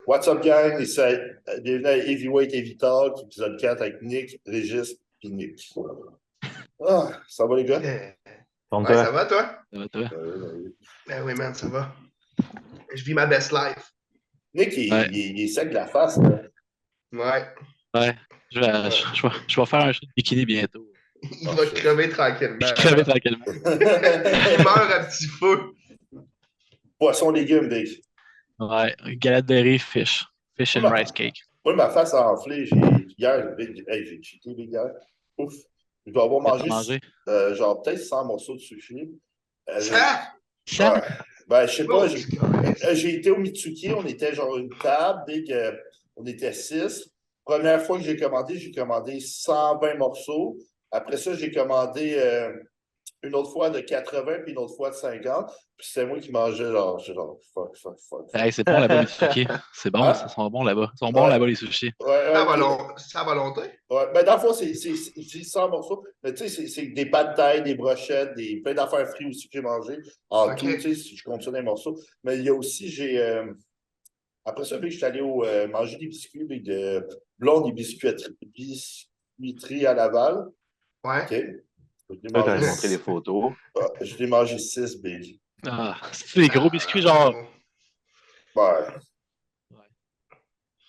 What's up, gang? Bienvenue à Heavyweight Heavy Talk, épisode 4 avec Nick, Régis et Nick. Ah, ça va les gars? Ouais, ça va toi? Ça va, toi? Oui. Ben oui, man, ça va. Je vis ma best life. Nick, il est sec de la face. Là. Ouais. Ouais. Je vais faire un show de bikini bientôt. Il va crever tranquillement. Je vais crever tranquillement. Il meurt à petit feu. Poisson, légumes, Nick. Ouais. Galette de riz, fish. Fish and rice cake. Moi, ma face a enflé. Hier, j'ai cheaté, les gars. Ouf. Je dois avoir mangé genre peut-être 100 morceaux de sushi. Ça? Ouais. Ben, je sais pas. J'ai été au Mitsuki, on était genre une table, on était 6. Première fois que j'ai commandé 120 morceaux. Après ça, j'ai commandé une autre fois de 80 puis une autre fois de 50. Puis c'est moi qui mangeais genre fuck. Hey, c'est bon là-bas, les sushis. C'est bon, ils sont bons là-bas. Ils sont bons là-bas, les sushis. Ouais, ça à volonté? Ouais, ben dans le fond, c'est 100 morceaux. Mais tu sais, c'est des pâtes de taille, des brochettes, plein d'affaires frites aussi que j'ai mangé. En tout, tu sais, si je compte ça dans les morceaux. Mais il y a aussi, après ça, je suis allé manger des biscuits avec de blonde et biscuiterie à Laval. Ouais. OK. Tu as montré des photos. Je l'ai mangé 6 big. Ah, c'est des gros biscuits, genre. Ouais.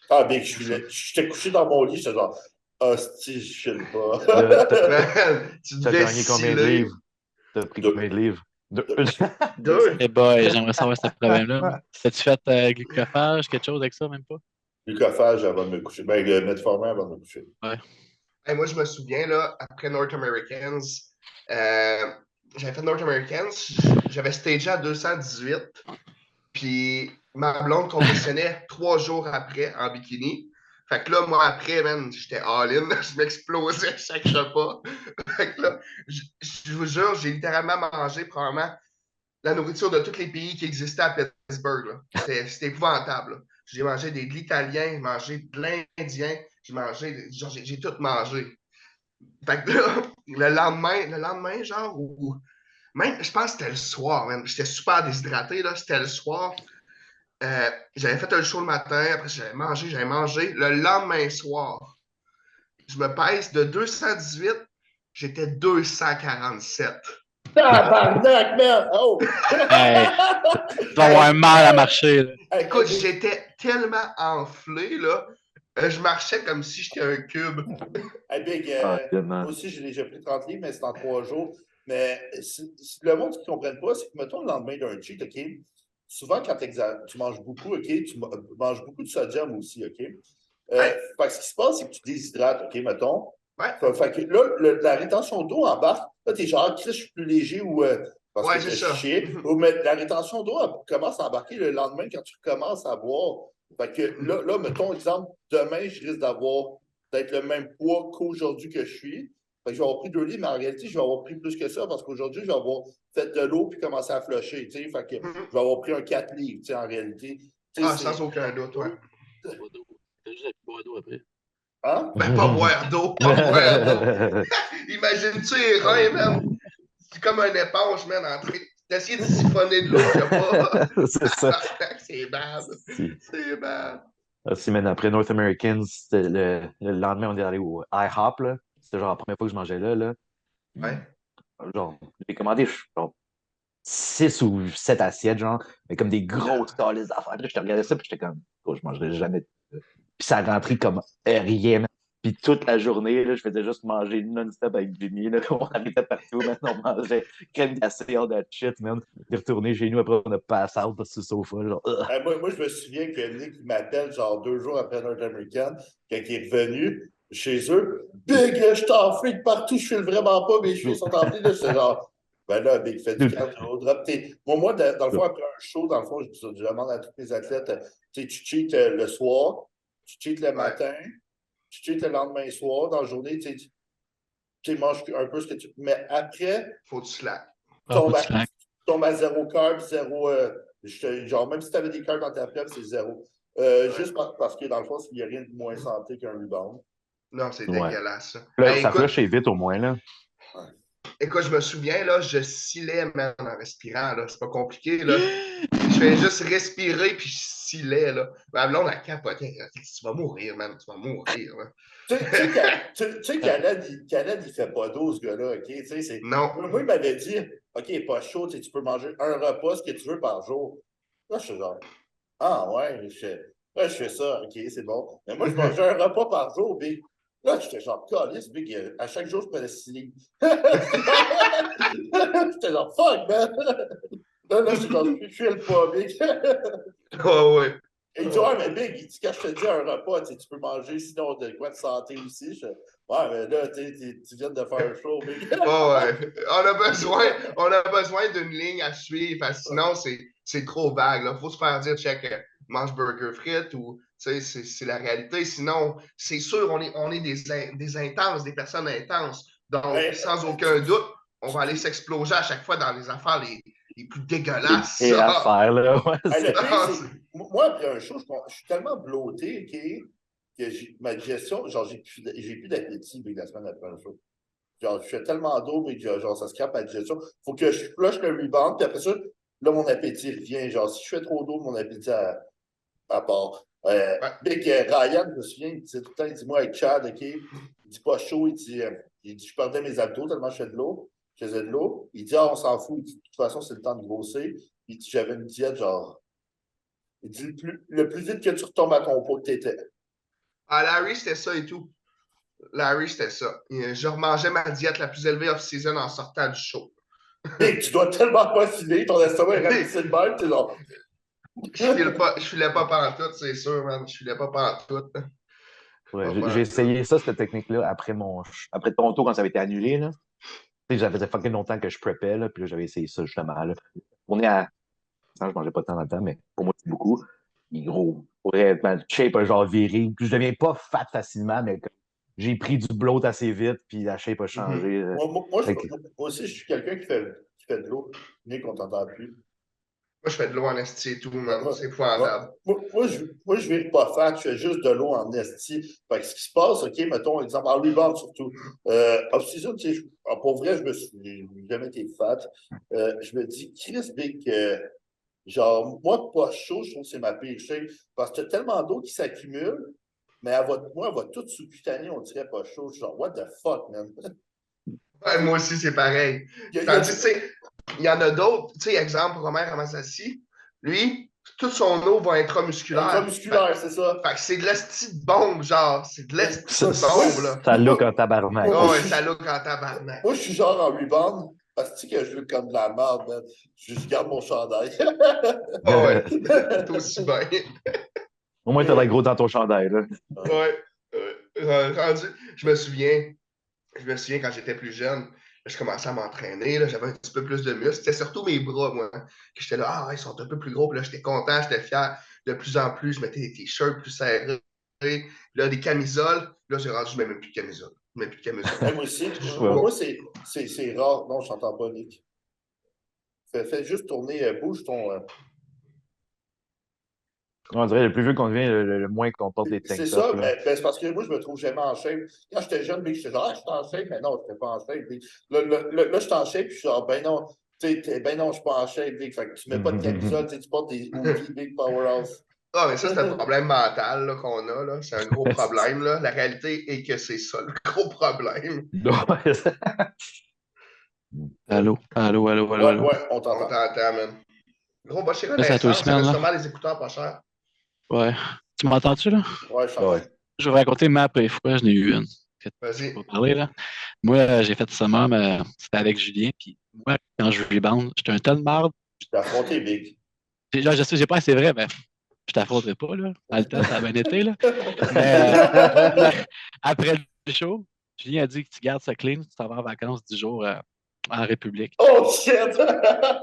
Ah, big, j'étais couché dans mon lit, j'étais genre, hostie, je file pas. T'as gagné combien de livres? T'as pris combien de livres? Deux. Eh boy, j'aimerais savoir ce problème-là. T'as-tu fait glucophage, quelque chose avec ça, même pas? Glucophage avant de me coucher. Ben, metformin avant de me coucher. Ouais. Hey, moi, je me souviens, là, après North Americans, j'avais fait North Americans, j'avais stagé à 218, puis ma blonde compétitionnait 3 jours après en bikini. Fait que là, moi, après, man, j'étais all-in, je m'explosais chaque repas. Fait que là, je vous jure, j'ai littéralement mangé probablement la nourriture de tous les pays qui existaient à Pittsburgh. C'était épouvantable. Là. J'ai mangé de l'italien, j'ai mangé de l'indien, j'ai tout mangé. Fait que là, le lendemain, genre, même, je pense que c'était le soir, même. J'étais super déshydraté, là. C'était le soir. J'avais fait un show le matin, après j'avais mangé. Le lendemain soir, je me pèse de 218, j'étais 247. Tabarnak, man! Oh! Hey, tu vas avoir mal à marcher, là. Écoute, j'étais tellement enflé, là. Je marchais comme si j'étais un cube. Hey, big, moi aussi, j'ai déjà pris 30 livres, mais c'est en 3 jours. Mais le monde qui ne comprenne pas, c'est que, mettons, le lendemain d'un cheat, OK? Souvent, quand tu manges beaucoup, OK? Tu manges beaucoup de sodium aussi, OK? Fait que ce qui se passe, c'est que tu déshydrates, OK, mettons. Ouais. Fait que là, la rétention d'eau embarque. Là, t'es genre, Chris, je suis plus léger ou parce Ouais, que c'est t'es ça. chier. Mais la rétention d'eau commence à embarquer le lendemain quand tu commences à boire. Fait que là, mettons, exemple, demain, je risque d'être le même poids qu'aujourd'hui que je suis. Fait que je vais avoir pris 2 livres, mais en réalité, je vais avoir pris plus que ça parce qu'aujourd'hui, je vais avoir fait de l'eau puis commencé à flusher, tu sais. Fait que je vais avoir pris un 4 livres, tu sais, en réalité. Sans aucun doute, ouais. T'as juste à boire d'eau après. Hein? Ben, pas boire d'eau, pas boire d'eau. Imagine-tu les reins, man? C'est comme un éponge, man, en train d'essayer de siphonner de l'eau, je sais pas. C'est ça. C'est bad. C'est bad. Aussi, mais après North Americans, le lendemain, on est allé au IHOP, là. C'était genre la première fois que je mangeais là. Ouais. Genre, j'ai commandé genre 6 ou 7 assiettes, genre, mais comme des grosses talises d'affaires. Là, je te regardais ça, puis j'étais comme, oh, je mangerai jamais de ça. Puis ça rentrait comme rien. Puis toute la journée, là, je faisais juste manger non-stop avec Jimmy. Là, on arrêtait partout, maintenant on mangeait crème glacée, all that shit, man. De retourner chez nous, après on a pass out sur le sofa. Genre, moi, je me souviens que Nick m'appelle genre 2 jours après North American, quand il est revenu chez eux. Big, je t'enfle de partout, je file vraiment pas, mes cheveux sont enflés. Là, c'est genre, ben là, Big, fais du cardio, drop tes. Moi, dans le fond, après un show, dans le fond, je demande à tous les athlètes, tu cheats le soir, tu cheats le matin, tu cheats le lendemain soir, dans la journée, tu manges un peu ce que tu. Mais après, faut que tu slack. Tu tombes à 0 carb, 0. Genre, même si tu avais des carbs dans ta prep, c'est 0. Juste parce que dans le fond, il n'y a rien de moins santé qu'un rebound. Non, c'est dégueulasse. Là, ça flush vite au moins, là. Écoute, je me souviens, là, je scillais, man, en respirant, là. C'est pas compliqué, là. Je fais juste respirer puis je silais, là. Ma blonde, elle capotait. Elle dit, tu vas mourir, man. Tu vas mourir, là. Tu sais, Canad, il fait pas d'eau, ce gars-là, OK? Tu sais, Non. moi, il m'avait dit, OK, pas chaud, tu peux manger un repas, ce que tu veux par jour. Là, je suis genre, ah ouais, je fais ça, OK, c'est bon. Mais moi, je mangeais un repas par jour, Big. Là, j'étais genre, calice, Big, à chaque jour, je prenais 6 livres. J'étais genre, fuck, man. Là, je suis genre, je file pas, Big. Ah ouais. Et il dit, ouais, mais Big, il dit, quand je te dis un repas, tu peux manger sinon de quoi de santé aussi. Ouais, mais là, tu viens de faire un show, Big. Ah ouais. On a besoin d'une ligne à suivre, parce que sinon, c'est trop vague, là. Faut se faire dire, check, mange burger frites ou, tu sais, c'est la réalité. Sinon, c'est sûr, on est des intenses, des personnes intenses. Donc, Mais, sans aucun doute, on va aller s'exploser à chaque fois dans les affaires les plus dégueulasses. Et à faire, là. Ouais, le pire, c'est moi, après un show, je suis tellement bloqué, OK, que ma digestion, genre, j'ai plus d'appétit la semaine après un show. Genre, je fais tellement d'eau, mais que, genre, ça scrape ma digestion. Faut que je flush le rebound, puis après ça, là, mon appétit revient. Genre, si je fais trop d'eau, mon appétit à part. Ouais. Big Ryan, je me souviens, il disait tout le temps, il dit, moi, avec Chad, OK, il dit pas chaud, il dit, je perdais mes abdos tellement je fais de l'eau. Je faisais de l'eau. Il dit, ah, on s'en fout. Il dit, de toute façon, c'est le temps de grossir. Il dit, j'avais une diète, genre, il dit, le plus vite que tu retombes à ton pot que t'étais. Ah, Larry, c'était ça et tout. Larry, c'était ça. Je remangeais ma diète la plus élevée off-season en sortant du show. Big, tu dois tellement pas filer, ton estomac est rapetissé de même, t'es genre. Je filais pas pantoute, c'est sûr, man. Je filais pas pantoute. Ouais, Pas j'ai pantoute. essayé ça, cette technique-là, après Toronto, quand ça avait été annulé, là. Tu sais, ça faisait fucking longtemps que je preppais, là, puis là, j'avais essayé ça, justement, là. On est à... Je mangeais pas tant dans le temps, mais pour moi, c'est beaucoup. Il est gros. Pour être ma shape a genre viré. Puis je deviens pas fat facilement, mais j'ai pris du bloat assez vite, puis la shape a changé. Fait que- Moi aussi, je suis quelqu'un qui fait de l'eau. Nick, on t'entend plus. Moi, je fais de l'eau en esti et tout, man. Moi, C'est épouvantable. je vire pas fat, je fais juste de l'eau en esti. Fait que ce qui se passe, OK, mettons, exemple, en rebound surtout. Off-season, tu sais, pour vrai, j'ai jamais été fat. Je me dis, Chris Big, genre, moi, pas chaud, je trouve que c'est ma pire shape. Parce que tu as tellement d'eau qui s'accumule, mais moi, elle va toute sous-cutanée, on dirait pas chaud. Genre, what the fuck, man? Ouais, moi aussi, c'est pareil. Il y a Tandis, tu sais, il y en a d'autres. Tu sais, exemple, Romain Ramassassi, lui, toute son eau va intramusculaire. intramusculaire, c'est ça. Fait que c'est de l'esti de bombe, genre. C'est de l'esti Ça, de bombe, là. ça look en tabarnak. Oh, ouais, ça look en tabarnak. Moi, je suis genre en rebound, parce que je look comme de la merde, man. Je garde mon chandail. Oh, ouais, c'est aussi bien. Au moins, t'as l'air gros dans ton chandail, là. Ouais. Rendu, je me souviens quand j'étais plus jeune, je commençais à m'entraîner, là, j'avais un petit peu plus de muscles. C'était surtout mes bras, moi. Que j'étais là, ah ouais, ils sont un peu plus gros. Puis là, j'étais content, j'étais fier. De plus en plus, je mettais des t-shirts plus serrés. Puis là, des camisoles. Là, j'ai rendu, je mets même plus de camisole. Je mets plus de camisole. Moi aussi. Ouais. Moi, c'est rare. Non, je t'entends pas, Nick. Fais juste tourner, bouge ton. On dirait le plus vieux qu'on devient, le moins qu'on porte des tank C'est tops, ça, là. c'est parce que moi, je me trouve jamais en shape. Quand j'étais jeune, Big, j'étais genre, ah, je suis en shape, mais non, je n'étais pas en shape. Big. Là, je suis en shape, puis je suis genre, ben non, ben non, je suis pas en shape, Big. Fait que tu mets pas de camisole, tu portes des hoodies, Big Powerhouse. Ah, mais ça, c'est un problème mental là, qu'on a. Là. C'est un gros problème. Là. La réalité est que c'est ça, le gros problème. Allô, allô, allô, allô, Ouais, allô. ouais, on On t'entend. t'entend, man. Gros, va chez Là, c'est à toi, Renaissance, ça semaine, reste là. sûrement les écouteurs pas chers. Ouais. Tu m'entends-tu, là? Ouais, je t'entends. Ouais. Je vais vous raconter ma pire fois, j'en ai eu une. Vas-y. Pas parler, là. Moi, j'ai fait summer, mais c'était avec Julien, puis moi, quand je rebound, j'étais un tas de marde. Je t'ai affronté, Big. Là, je sais pas, c'est vrai, mais je t'affronterai pas, là. Dans le temps, ça a bien été, là. Mais après le show, Julien a dit que tu gardes ça clean, tu t'en vas en vacances 10 jours en République. Oh shit!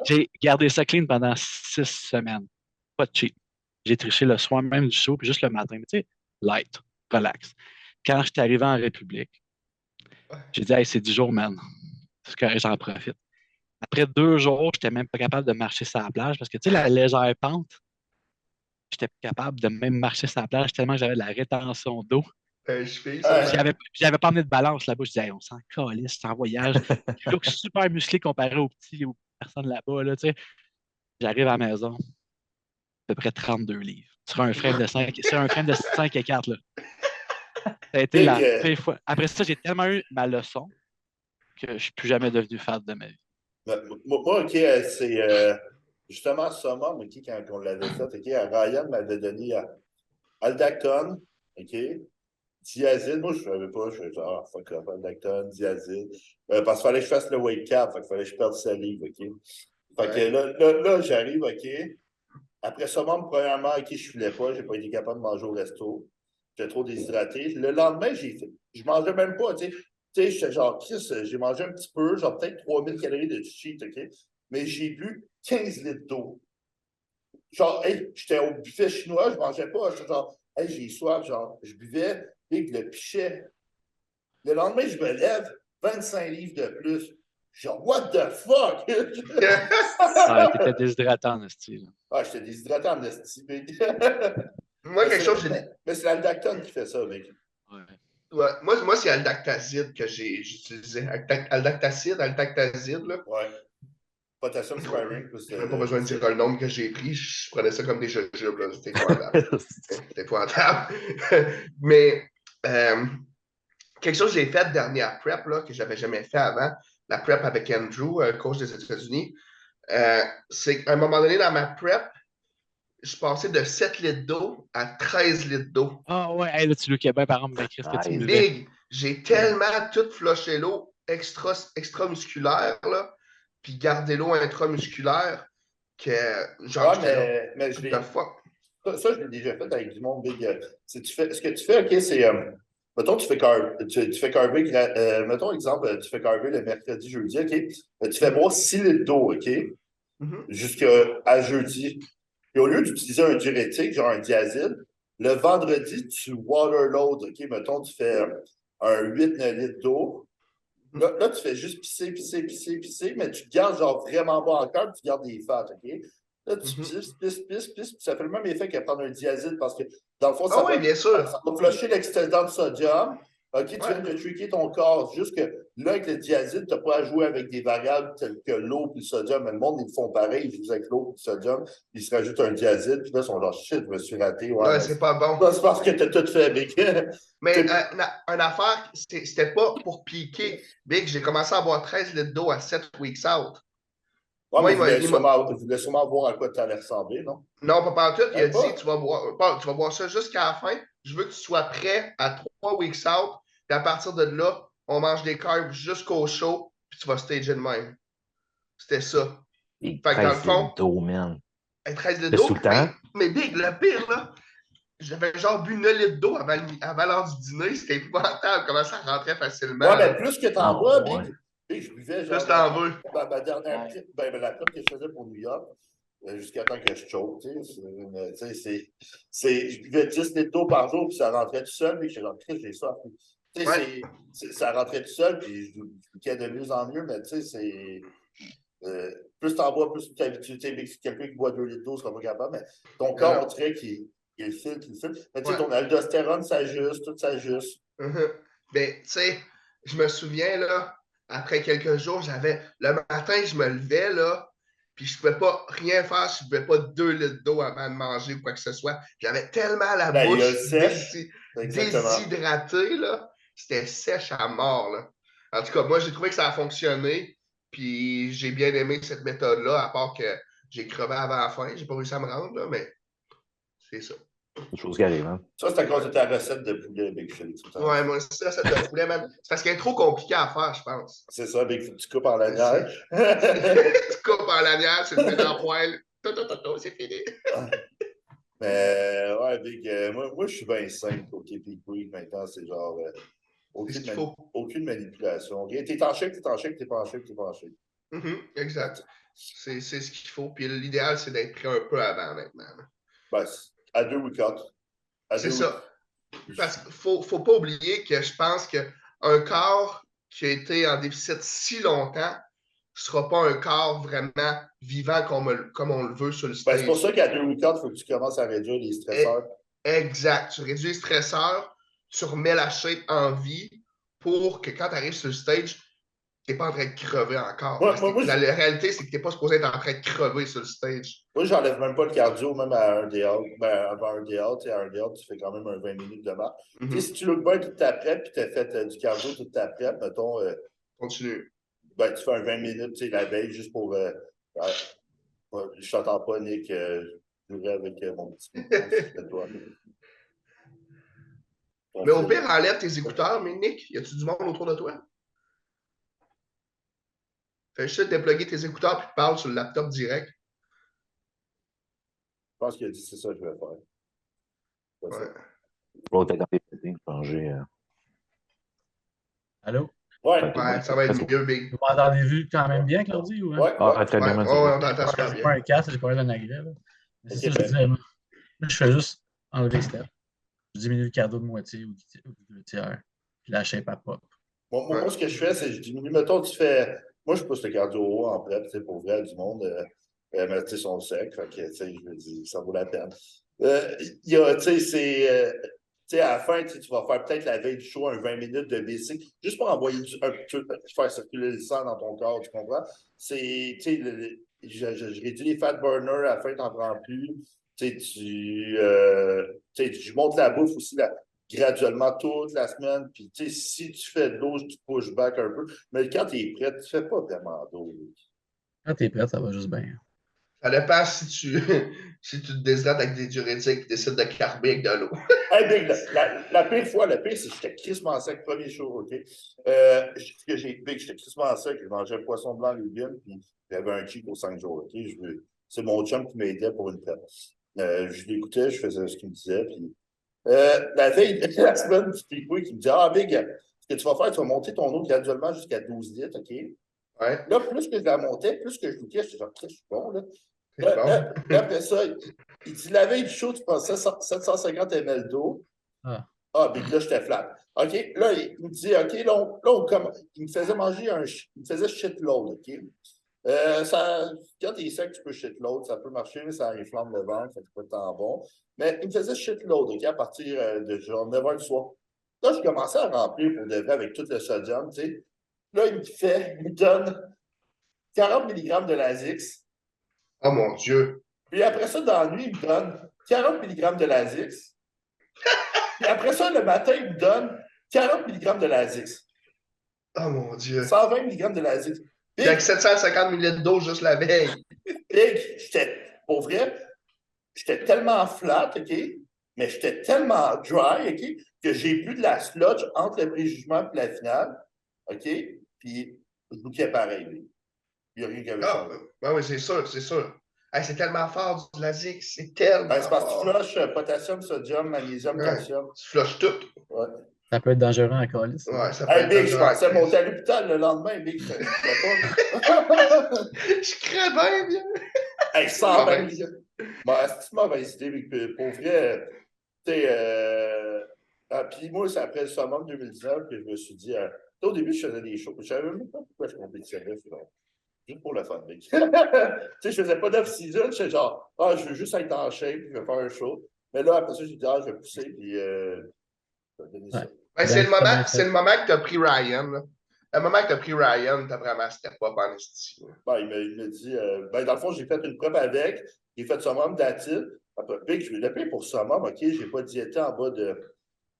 J'ai gardé ça clean pendant 6 semaines. Pas de cheat. J'ai triché le soir même du show, puis juste le matin. Mais tu sais, light, relax. Quand je suis arrivé en République, j'ai dit, hey, c'est 10 jours, man. C'est correct, j'en profite. Après 2 jours, j'étais même pas capable de marcher sur la plage parce que, tu sais, la légère pente, j'étais pas capable de même marcher sur la plage tellement que j'avais de la rétention d'eau. Je fais Ouais. ça. J'avais pas amené de balance là-bas. Je disais, hey, on s'en calisse, c'est en voyage. Je look super musclé comparé aux petits, aux personnes là-bas. Là, tu sais. J'arrive à la maison. peu près 32 livres. Sur un frame de 5 et 4, là. Ça a été la pire fois. Après ça, j'ai tellement eu ma leçon que je ne suis plus jamais devenu fan de ma vie. Moi, OK, c'est justement Summum, OK, quand on l'avait fait, OK, Ryan m'avait donné Aldactone, OK, Diazide. Moi, je ne savais pas, je faisais genre, fuck off, Aldactone, Diazide. Parce qu'il fallait que je fasse le weight cap, il fallait que je perde salive, OK. Fait que là j'arrive, OK. Après Summum, premièrement, OK, je ne filais pas, je n'ai pas été capable de manger au resto. J'étais trop déshydraté. Le lendemain, je mangeais même pas, tu sais. Tu sais, j'étais genre, Chris, j'ai mangé un petit peu, genre peut-être 3000 calories de cheat, OK? Mais j'ai bu 15 litres d'eau. Genre, hey, j'étais au buffet chinois, je mangeais pas. J'étais genre, hey, j'ai soif, genre, je buvais, et le pichet. Le lendemain, je me lève, 25 livres de plus. Genre, what the fuck? Ah, t'étais déshydratant, en style. Ah, j'étais déshydraté en esti, mec. Moi, quelque chose, j'ai. Mais c'est l'aldactone qui fait ça, mec. Ouais. Ouais, moi c'est Aldactazide que j'ai utilisé. Aldactazide, là. Ouais. Potassium sparing. J'ai même pas besoin de dire le nombre que j'ai pris. Je prenais ça comme des jujubes, là. C'était épouvantable. C'était épouvantable. Mais quelque chose que j'ai fait dernière prep, là, que j'avais jamais fait avant, la prep avec Andrew, coach des États-Unis, c'est qu'à un moment donné dans ma prep, je passais de 7 litres d'eau à 13 litres d'eau. Ah ouais, hey, là, tu lookais bien, par exemple, Chris, que tu Nice. buvais. Big, j'ai tellement tout flushé l'eau extra-musculaire, là, puis gardé l'eau intramusculaire que genre, Ouais, j'étais là. mais je What l'ai. the fuck? Ça, je l'ai déjà fait avec du monde big. Ce que tu fais, OK, c'est. Mettons, tu fais carver, mettons, exemple, tu fais carver le mercredi, jeudi, OK? Tu fais boire 6 litres d'eau, OK? Mhm. Jusqu'à jeudi. Puis au lieu d'utiliser un diurétique, genre un diazide, le vendredi, tu waterload, OK? Mettons, tu fais un 8-9 litres d'eau. Là, tu fais juste pisser, mais tu te gardes genre vraiment bas encore, puis tu gardes des fats, OK? Là, tu pisses, puis ça fait le même effet que prendre un diazide parce que, dans le fond, Ah oui, bien sûr. ça va flusher l'excédent de sodium. OK, tu Ouais. viens de tricker ton corps. Juste que là, avec le diazide, tu n'as pas à jouer avec des variables telles que l'eau et le sodium. Mais le monde, ils font pareil. Ils jouent avec l'eau et le sodium. Ils se rajoutent un diazide. Puis là, ils sont genre, shit, je me suis raté. Ouais, Ouais, c'est pas bon. c'est parce que tu as tout fait, mec. Mais une affaire, c'était pas pour piquer. Big, j'ai commencé à boire 13 litres d'eau à 7 weeks out. Ouais, Moi, mais vous voulez sûrement voir à quoi tu allais ressembler, non? Non, pas partout. Il a Même pas. dit, tu vas boire ça jusqu'à la fin. Je veux que tu sois prêt à 3 weeks out. Puis à partir de là, on mange des carbs jusqu'au show. Puis tu vas stager de même. C'était ça. Et Fait que dans le 13 fond, d'eau, man. 13 litres Le d'eau. sous-temps. Mais Big, le pire, là, j'avais genre bu 9 litres d'eau avant l'heure du dîner. C'était épouvantable comment ça rentrait facilement. Ouais, Là. mais plus que t'en Ah, bois, ouais. Big, je buvais genre. Plus t'en veux. Ma dernière trip, la trip que je faisais pour New York, jusqu'à temps que je choke, tu sais, je buvais 10 litres d'eau par jour, puis ça rentrait tout seul, puis j'ai genre, Chris, j'ai soif. Tu sais, Ouais. ça rentrait tout seul, puis je bouquais de mieux en mieux, mais tu sais, c'est. Plus t'en bois, plus tu t'habitues. Tu sais, quelqu'un qui boit 2 litres d'eau sera pas capable, mais ton corps, on dirait qu'il filtre. Mais tu sais, ton aldostérone s'ajuste, tout s'ajuste. Ben, tu sais, je me souviens, là, après quelques jours, le matin, je me levais, là, puis je ne pouvais pas rien faire si je ne buvais pas 2 litres d'eau avant de manger ou quoi que ce soit. J'avais tellement la bouche sèche. Exactement. déshydratée, là. C'était sèche à mort, là. En tout cas, moi, j'ai trouvé que ça a fonctionné, puis j'ai bien aimé cette méthode-là, à part que j'ai crevé avant la fin. J'ai pas réussi à me rendre, là, mais c'est ça. C'est une chose qui arrive, hein. Ça, c'est à cause de ta recette de poulet, Big Phil. Ouais, moi, c'est la recette de poulet, man. C'est parce qu'elle est trop compliquée à faire, je pense. C'est ça, Big Phil, tu coupes en lanière. Tu coupes en lanière, tu le mets dans le poêle. C'est fini. Mais ouais, Big, moi, je suis bien simple au KP Quick maintenant. C'est genre aucune manipulation. Rien. T'es en chèque, t'es en chèque, t'es pas en chèque, t'es pas en chèque. Exact. C'est ce qu'il faut. Puis l'idéal, c'est d'être prêt un peu avant maintenant. Ben, à 2 ou 4. C'est ça. Parce qu'il ne faut pas oublier que je pense qu'un corps qui a été en déficit si longtemps ne sera pas un corps vraiment vivant comme on le veut sur le stage. Ben, c'est pour ça qu'à 2 ou 4, il faut que tu commences à réduire les stresseurs. Exact. Tu réduis les stresseurs, tu remets la shape en vie pour que quand tu arrives sur le stage, t'es pas en train de crever encore. Moi, Là. moi, moi, La je- réalité, c'est que t'es pas supposé être en train de crever sur le stage. moi, j'enlève même pas le cardio, même à un day out. Ben, avant un day out, à un day out, tu fais quand même un 20 minutes de marche. Tu sais, Mhm. si tu look bien toute ta prep, puis tu as fait du cardio toute ta prep, mettons, Continue. ben, tu fais un 20 minutes, tu sais, la veille, juste pour. Je t'entends pas, Nick. Je jouerais avec mon petit micro, c'est toi. Mais au pire, enlève tes écouteurs, mais Nick, y a-tu du monde autour de toi? Fais juste déploguer tes écouteurs puis parle sur le laptop direct. Je pense qu'il a dit c'est ça que je vais faire. C'est ça. Ouais. L'autre est dans les settings, changer. Allô? Ouais, Ouais, ça va être mieux, Big. Vous m'entendez-vous quand même bien, Claudie? Ou, hein? ouais, Ah, ouais. très bien, Ouais, man, ouais, on t'entend super C'est pas bien. un casque, j'ai pas l'air d'un agrès. Là. Mais c'est Ok, ça, je ben. disais. Moi, je fais juste enlever step. Je diminue le cardio de moitié ou de tiers. Puis la shape à pop. Moi, ce que je fais, c'est que je diminue. Mettons, tu fais. Moi, je pousse le cardio haut en prep, tu sais, pour vrai, du monde. Mais tu sais, ils sont secs. Fait que, tu sais, je me dis, ça vaut la peine. Il y a, tu sais, c'est. Tu sais, à la fin, tu vas faire peut-être la veille du show un 20 minutes de basic, juste pour envoyer un petit peu, faire circuler le sang dans ton corps, tu comprends? C'est, tu sais, je réduis les fat burners, à la fin, tu n'en prends plus. Tu sais, tu sais, je monte la bouffe aussi graduellement toute la semaine. Puis, tu sais, si tu fais de l'eau, tu push back un peu. Mais quand tu es prêt, tu ne fais pas vraiment d'eau. Quand t'es prêt, ça va juste bien. Ça dépend si tu, si tu te déshydrates avec des diurétiques et décides de carber avec de l'eau. Hey, Big, la pire fois, le pire, c'est que j'étais crissement sec, premier show, OK? Ce que j'ai, Big, j'étais crissement sec, je mangeais poisson blanc, légumes, puis j'avais un cheat pour 5 jours, OK? C'est mon chum qui m'aidait pour une prep. Je l'écoutais, je faisais ce qu'il me disait, puis la veille de la semaine du Piquet qui me dit ah, Big, ce que tu vas faire, tu vas monter ton eau graduellement jusqu'à 12 litres, OK? Ouais, Là, plus que je la montais, plus que je goûtais, j'étais genre, je suis bon, là. c'est bon. Là, après ça, il dit la veille du show, tu prends 750 ml d'eau. Ah. Ah, Big, là, j'étais flat. OK, là, il me dit, OK, il me faisait manger il me faisait shitload, OK? Quand t'es sec, tu peux shitload, ça peut marcher, mais ça inflamme le ventre, ça peut être tant bon. Mais il me faisait shitload, OK, à partir de genre 9 h du soir. Là, je commençais à remplir pour de vrai avec tout le sodium, tu sais. Là, il me donne 40 mg de Lasix. Oh mon Dieu. Puis après ça, dans la nuit, il me donne 40 mg de Lasix. Puis après ça, le matin, il me donne 40 mg de Lasix. Oh mon Dieu. 120 mg de Lasix. Puis avec 750 ml d'eau juste la veille. Big, pour vrai, j'étais tellement flat, OK? Mais j'étais tellement dry, OK? Que j'ai plus de la sludge entre le préjugement et la finale, OK? Puis je bouquais pareil. Il n'y a rien qui avait Ah, changé. ben oui, c'est sûr, c'est sûr. Hey, c'est tellement fort du Lasix, c'est tellement Ben, c'est parce que tu fort. flushes potassium, sodium, magnésium, Ouais. calcium. Tu flushes tout. Ouais. Ça peut être dangereux en colis. Ouais, ça peut Hey, être Big, je dangereux. pensais monter à l'hôpital le lendemain, Big. Je pas. Je crée bien, bien. Hey, 120 millions. Bon, c'est une mauvaise idée, Big. Pour vrai, tu sais, puis moi, c'est après le summum 2019 que je me suis dit, au début, je faisais des shows. Je savais même pas pourquoi je compétitionnais, finalement. Juste pour le fun, Big. Tu sais, je faisais pas d'off-season. J'étais genre, je veux juste être en shape, je vais faire un show. Mais là, après ça, j'ai dit, je vais pousser, puis je vais donner ça. Ouais. Ben, Ben, c'est le moment que tu as pris Ryan. Là. Le moment que tu as pris Ryan, tu as vraiment step up en esti. Ben, il me dit, dans le fond, j'ai fait une prep avec, j'ai fait summum d'acide. Après, Big, je vais le payer pour summum, OK, j'ai pas diété en bas de.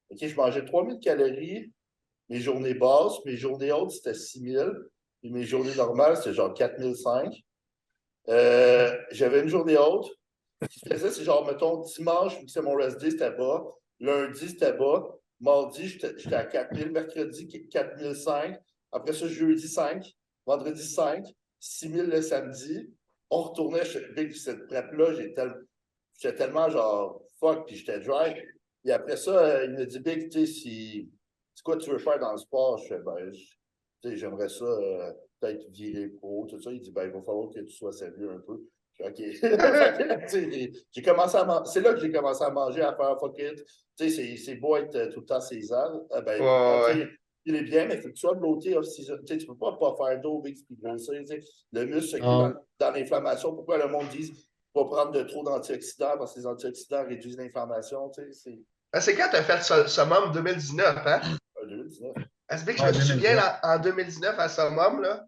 OK, je mangeais 3000 calories, mes journées basses, mes journées hautes, c'était 6000, puis mes journées normales, c'était genre 4005. J'avais une journée haute. Ce qui faisait, c'est genre, mettons, dimanche, vu que c'est mon rest day, c'était bas. Lundi, c'était bas. Mardi, j'étais à 4000. Mercredi, 4005. Après ça, jeudi, 5. Vendredi, 5. 6000 le samedi. On retournait chez cette prep-là. J'étais tellement genre fuck, puis j'étais dry. Et après ça, il me dit, Big, tu sais, c'est quoi tu veux faire dans le sport? Je fais, ben, tu sais, j'aimerais ça peut-être virer pro, tout ça. Il dit, ben, il va falloir que tu sois sérieux un peu. OK. J'ai commencé c'est là que j'ai commencé à manger, à faire fuck it. Tu sais, c'est beau être tout le temps César. Ben, Ouais. il est bien, mais il faut que tu sois bloqué off-season. Tu ne peux pas faire d'eau, big, puis grossir. Le muscle se crée dans l'inflammation. Pourquoi le monde dit pas prendre de trop d'antioxydants parce que les antioxydants réduisent l'inflammation. Ben, c'est quand tu as fait ce summum 2019, hein? 2019. Asbic, je Ouais, me souviens, 2019. là, en 2019, à Summum, là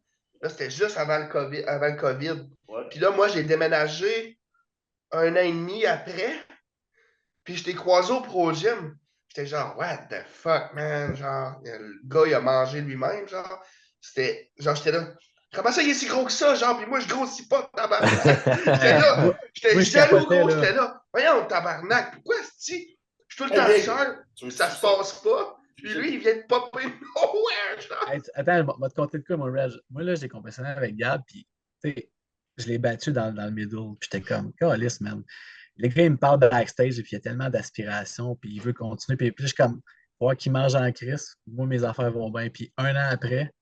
c'était juste avant le COVID. Ouais. Puis là, moi, j'ai déménagé 1 an et demi après, puis je t'ai croisé au Pro Gym. J'étais genre, what the fuck, man? Genre, le gars, il a mangé lui-même, genre. J'étais là. Comment ça, il est si gros que ça, genre, puis moi, je grossis pas, tabarnak. J'étais là, Moi, j'étais je jaloux, capotais, gros, là. j'étais là. Voyons, tabarnak, pourquoi, je suis tout le Hey, temps Big, seul, tu veux ça se passe pas, puis lui, il vient de popper nowhere, genre. Hey, attends, je vais te compter de quoi, mon Reg. Moi, là, j'ai compétitionné avec Gab, puis, tu sais, je l'ai battu dans le middle, puis j'étais comme, calice, man. Le gars, il me parle de backstage, et puis il y a tellement d'aspiration, puis il veut continuer, puis je suis comme, faut voir qu'il mange en crise. Moi, mes affaires vont bien. Puis 1 an après,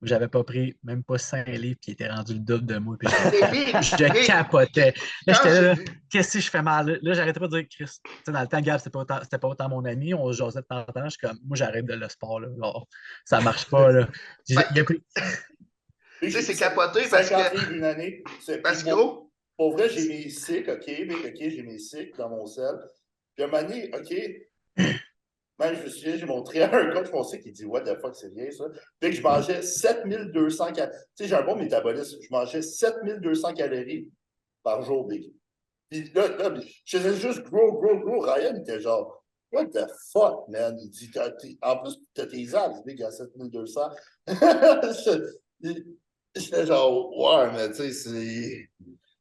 j'avais pas pris même pas 5 livres, puis il était rendu le double de moi, puis Mais Big, je Big, capotais. Là, quand j'étais j'ai là, vu, qu'est-ce que je fais mal? Là, j'arrêtais pas de dire, Chris, tu sais, dans le temps, Gab, c'était pas autant mon ami, on se jasait de temps en temps, je suis comme, moi, j'arrête de le sport, là. Genre, ça marche pas, là. Il a pris. tu sais, c'est capoté parce 50 que, livres une année. parce que, gros, Pour vrai, j'ai mes cycles, OK, mais OK, j'ai mes cycles dans mon sel. Puis à un moment donné, OK, même je me souviens, j'ai montré à un coach mon cycle, il dit, what the fuck, c'est rien ça. Puis que je mangeais 7200 calories. Tu sais, j'ai un bon métabolisme. Je mangeais 7200 calories par jour, Big. Puis là, je faisais juste gros. Ryan était genre, what the fuck, man? Il dit, en plus, t'as tes abs, Big, à 7200. J'étais genre, ouais, mais tu sais, c'est.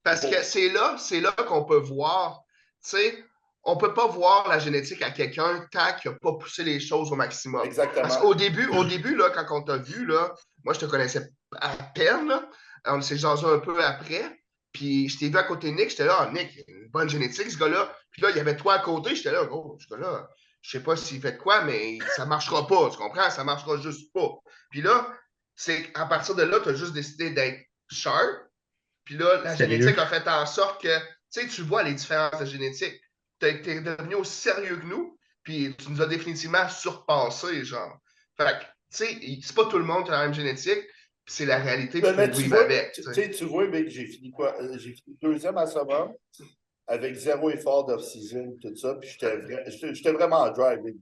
parce que c'est là qu'on peut voir, tu sais, on peut pas voir la génétique à quelqu'un tant qu'il n'a pas poussé les choses au maximum. Parce Exactement. qu'au début là, quand on t'a vu, là, moi, je te connaissais à peine, là. On s'est jasé un peu après, puis je t'ai vu à côté de Nick, j'étais là, Nick, il a une bonne génétique, ce gars-là. Puis là, il y avait toi à côté, j'étais là, gros, ce gars-là, je sais pas s'il fait de quoi, mais ça marchera pas, tu comprends? Ça marchera juste pas. Puis là, c'est à partir de là, tu as juste décidé d'être sharp. Puis là, la Sérieux. génétique a fait en sorte que, tu sais, tu vois les différences de génétique. Tu es devenu aussi sérieux que nous, puis tu nous as définitivement surpassé, genre. Fait que, tu sais, c'est pas tout le monde qui a la même génétique, puis c'est la réalité, puis il Mais faut tu vivre vois, avec. tu vois, mec, j'ai fini quoi? J'ai fini deuxième à Saumur avec zéro effort d'off-season, tout ça. Puis j'étais vraiment en drive. Mec.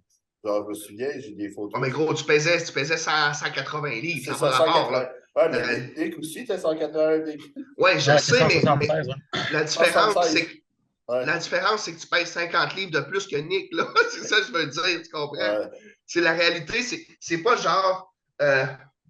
Genre, je me souviens, j'ai des Oh, mais photos. gros, tu pesais 180 livres, C'est ça n'a pas ça, rapport, 180. là. Ouais, mais Nick aussi, t'es 180. Nick. Ouais, je Ouais, c'est sais, mais 176, ouais. la différence, 176. c'est que Ouais. la différence, c'est que tu pèses 50 livres de plus que Nick, là. C'est ça que je veux dire, tu comprends? Ouais. C'est la réalité, c'est pas genre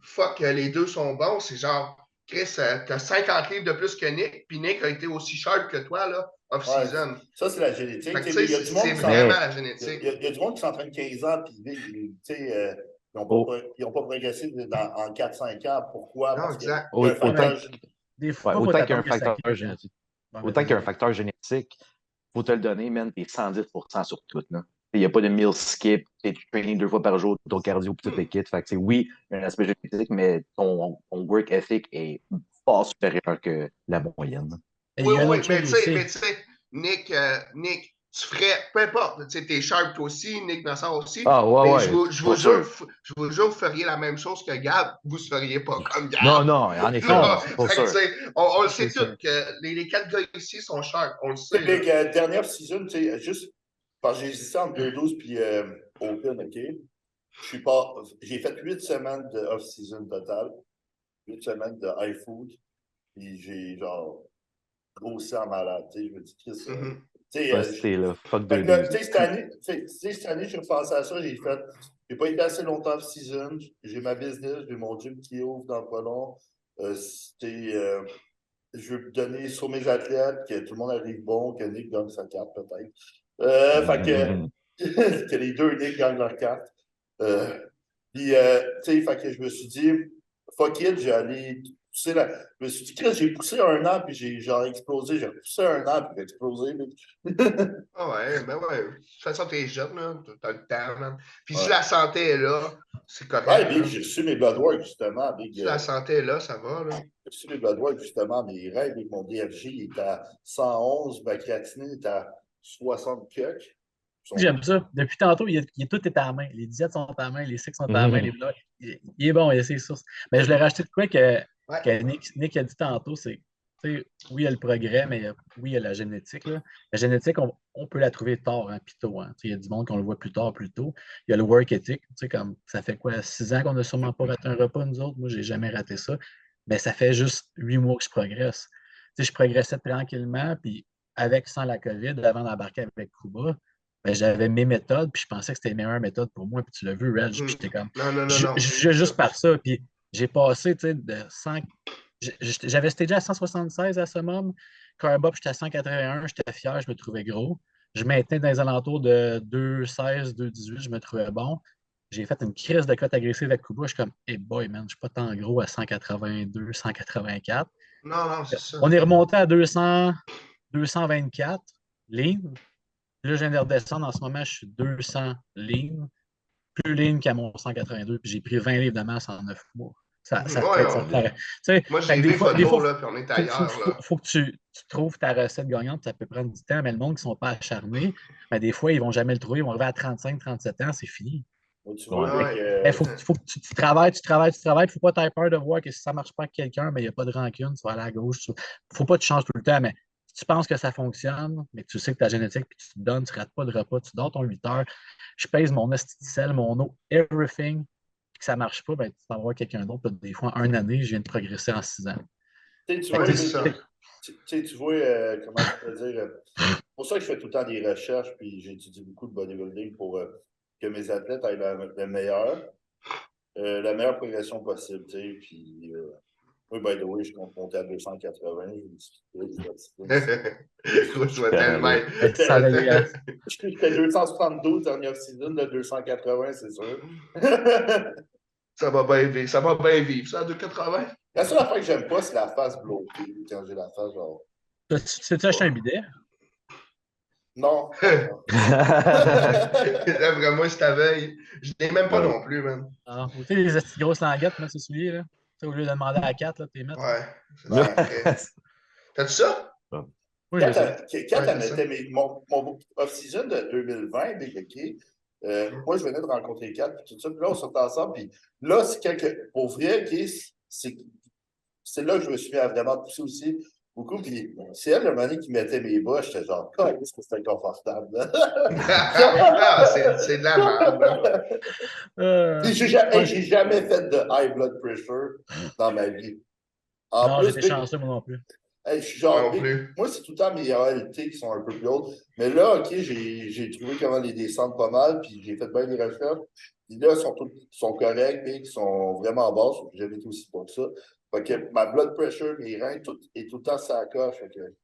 fuck, les deux sont bons, c'est genre Chris, t'as 50 livres de plus que Nick, puis Nick a été aussi sharp que toi, là, Ouais, off-season. ça, c'est la génétique. Fait que, Tu tu sais, sais, il y a du c'est monde qui vraiment s'entraîne. la Il génétique. y a du monde qui s'entraîne 15 ans, puis tu sais, ils n'ont Oh. pas progressé en 4-5 ans. Pourquoi? Non, Parce qu'il y exact. a un Autant, facteur. Des ouais, fois, faut autant qu'il y a un t'attendre que ça facteur quitte. génétique. Ouais, Autant qu'il y a un vas-y. facteur génétique, faut te le donner, man, t'es 110% sur tout. Il n'y a pas de meal skip, t'es training 2 fois par jour, ton cardio, toute l'équipe. Fait que, oui, il y a un aspect génétique, mais ton work ethic est fort supérieur que la moyenne. Et il Oui, y a une oui, autre mais chose tu aussi. sais, Nick, tu ferais, peu importe, tu sais, t'es sharp toi aussi, Nick Vincent aussi, Ah, ouais, mais ouais, pour sûr. je vous jure, vous feriez la même chose que Gab, vous ne feriez pas comme Gab. Non, en effet, Non, non, c'est pour Fait que, sûr. tu sais, on le c'est sait tous sûr. que les 4 gars ici sont sharp, on le Tu sais, sait. Big, Là. dernière season, tu sais, juste parce que j'ai hésité entre 2-12 puis Open, OK? J'ai fait 8 semaines de off-season total, 8 semaines de high food, puis j'ai genre grossi en malade. Tu sais, je me dis, Chris, Mhm. tu sais, C'était là, fuck fait que 2 là, 12. tu sais, cette année, j'ai repensé à ça, j'ai pas été assez longtemps off-season, j'ai ma business, j'ai mon gym qui ouvre dans pas long. Je veux donner sur mes athlètes, que tout le monde arrive bon, que Nick gagne sa carte, peut-être. Fait que les deux Nick gagnent leur carte. Puis, tu sais, fait que je me suis dit, fuck it, j'ai allé pousser la. Je me suis dit, Chris, j'ai poussé 1 an, puis j'ai genre explosé. J'ai poussé 1 an, puis j'ai explosé. Ah ouais, ben ouais. De toute façon, t'es jeune, là. T'as le temps, man. Puis si Ouais. la santé est là, c'est Ouais, correct. Big, Là. j'ai reçu mes bloodwork, justement. Big, Si la santé est là, ça va, là. j'ai reçu mes bloodwork, justement. Mes rêves, avec mon DFG, il est à 111, ma créatinine est à 60 cucs. J'aime ça. Depuis tantôt, tout est à la main. Les diètes sont à la main, les cycles sont à la main, les blocs. Il est bon, il a ses sources. Mais je l'ai racheté de quoi que Ouais. Nick a dit tantôt, c'est tu sais, oui, il y a le progrès, mais oui, il y a la génétique, là. La génétique, on peut la trouver tard, hein, puis tôt, hein. Tu sais, il y a du monde qu'on le voit plus tard, plus tôt. Il y a le work ethic, tu sais, comme ça fait quoi, 6 ans qu'on n'a sûrement pas raté un repas, nous autres. Moi, j'ai jamais raté ça. Mais ça fait juste 8 mois que je progresse. Tu sais, je progressais tranquillement, puis avec, sans la COVID, avant d'embarquer avec Kuba, ben, j'avais mes méthodes, puis je pensais que c'était les meilleures méthodes pour moi, puis tu l'as vu, Reg, puis Mhm. j'étais comme, Non, non, non, je non. jugeais juste par ça, puis j'ai passé, tu sais, de 100, j'avais stage à 176 à summum, carb up, j'étais à 181, j'étais fier, je me trouvais gros. Je maintenais dans les alentours de 2,16, 2,18, je me trouvais bon. J'ai fait une crise de cote agressive avec Kuba, je suis comme, hey boy, man, je suis pas tant gros à 182, 184. Non, non, c'est ça. On est remonté à 200, 224 lean. Là, je viens de redescendre. En ce moment, je suis 200 lean, plus lean qu'à mon 182, puis j'ai pris 20 livres de masse en 9 mois. Ça Ouais, fait, ça on paraît. est... Tu sais, Moi, fait que j'ai des des fois, photos, là, puis on est ailleurs, là. faut que tu trouves ta recette gagnante, ça peut prendre du temps, mais le monde qui ne sont pas acharnés, mais des fois, ils ne vont jamais le trouver, ils vont arriver à 35, 37 ans, c'est fini. Donc, tu vois, Ouais. mec, Ouais. Il faut que tu travailles, tu travailles, tu travailles. Il ne faut pas t'avoir peur de voir que si ça ne marche pas avec quelqu'un, mais il n'y a pas de rancune, tu vas aller à gauche. Il ne faut pas que tu changes tout le temps, mais si tu penses que ça fonctionne, mais que tu sais que ta génétique, puis tu te donnes, tu ne rates pas de repas, tu dors ton 8 heures, je pèse mon esticelle, mon eau, everything, puis que ça ne marche pas, ben, tu vas voir quelqu'un d'autre. Des fois, en 1 année, je viens de progresser en 6 ans. tu Fait vois, que, Oui, tu c'est sais, ça. tu vois comment je peux dire. C'est pour ça que je fais tout le temps des recherches, puis j'étudie beaucoup de bodybuilding pour que mes athlètes aient la meilleure progression possible, tu sais. Puis, oui, by the way, je compte monter à 280. Écoute, tu vas tellement hey, ça a dégueulasse. Je fais 272 en off-season, de 280, c'est sûr. Ça va bien vivre. Ça va bien vivre. Ça, à 2,80? La seule affaire que j'aime pas, c'est la face bloquée. Quand j'ai la face, genre. Tu acheté un bidet? Non. Vraiment, c'est ta veille. Je n'ai même pas non plus, man. Ah, ou tu sais, les petites grosses languettes, mettre ses souliers, là. Tu sais, au lieu de demander à 4, là, t'es mettre. Ouais. Ben, T'as-tu ça? Oui, quand j'ai ça. Ouais, elle c'est ça. mettait mon off-season de 2020, Big OK, moi, je venais de rencontrer Kat, puis tout ça, puis là, on sortait ensemble, puis là, pour vrai, OK, c'est là que je me suis mis à vraiment pousser aussi beaucoup, puis c'est elle, le moment qui mettait mes bas, j'étais genre, est-ce que c'était inconfortable, là? Ah, c'est de la merde, là. Puis Ouais. j'ai jamais fait de high blood pressure dans ma vie. En Non, plus, j'étais Big, chanceux, moi non plus. hey, je suis Moi genre, non plus. moi, c'est tout le temps mes ALT qui sont un peu plus hautes. Mais là, OK, j'ai trouvé comment les descendre pas mal, puis j'ai fait bien des recherches. Puis là, sont corrects, puis ils sont vraiment basses. J'ai jamais été aussi bas que ça. Fait que ma blood pressure, mes reins, tout est tout le temps ça coche. Fait que je suis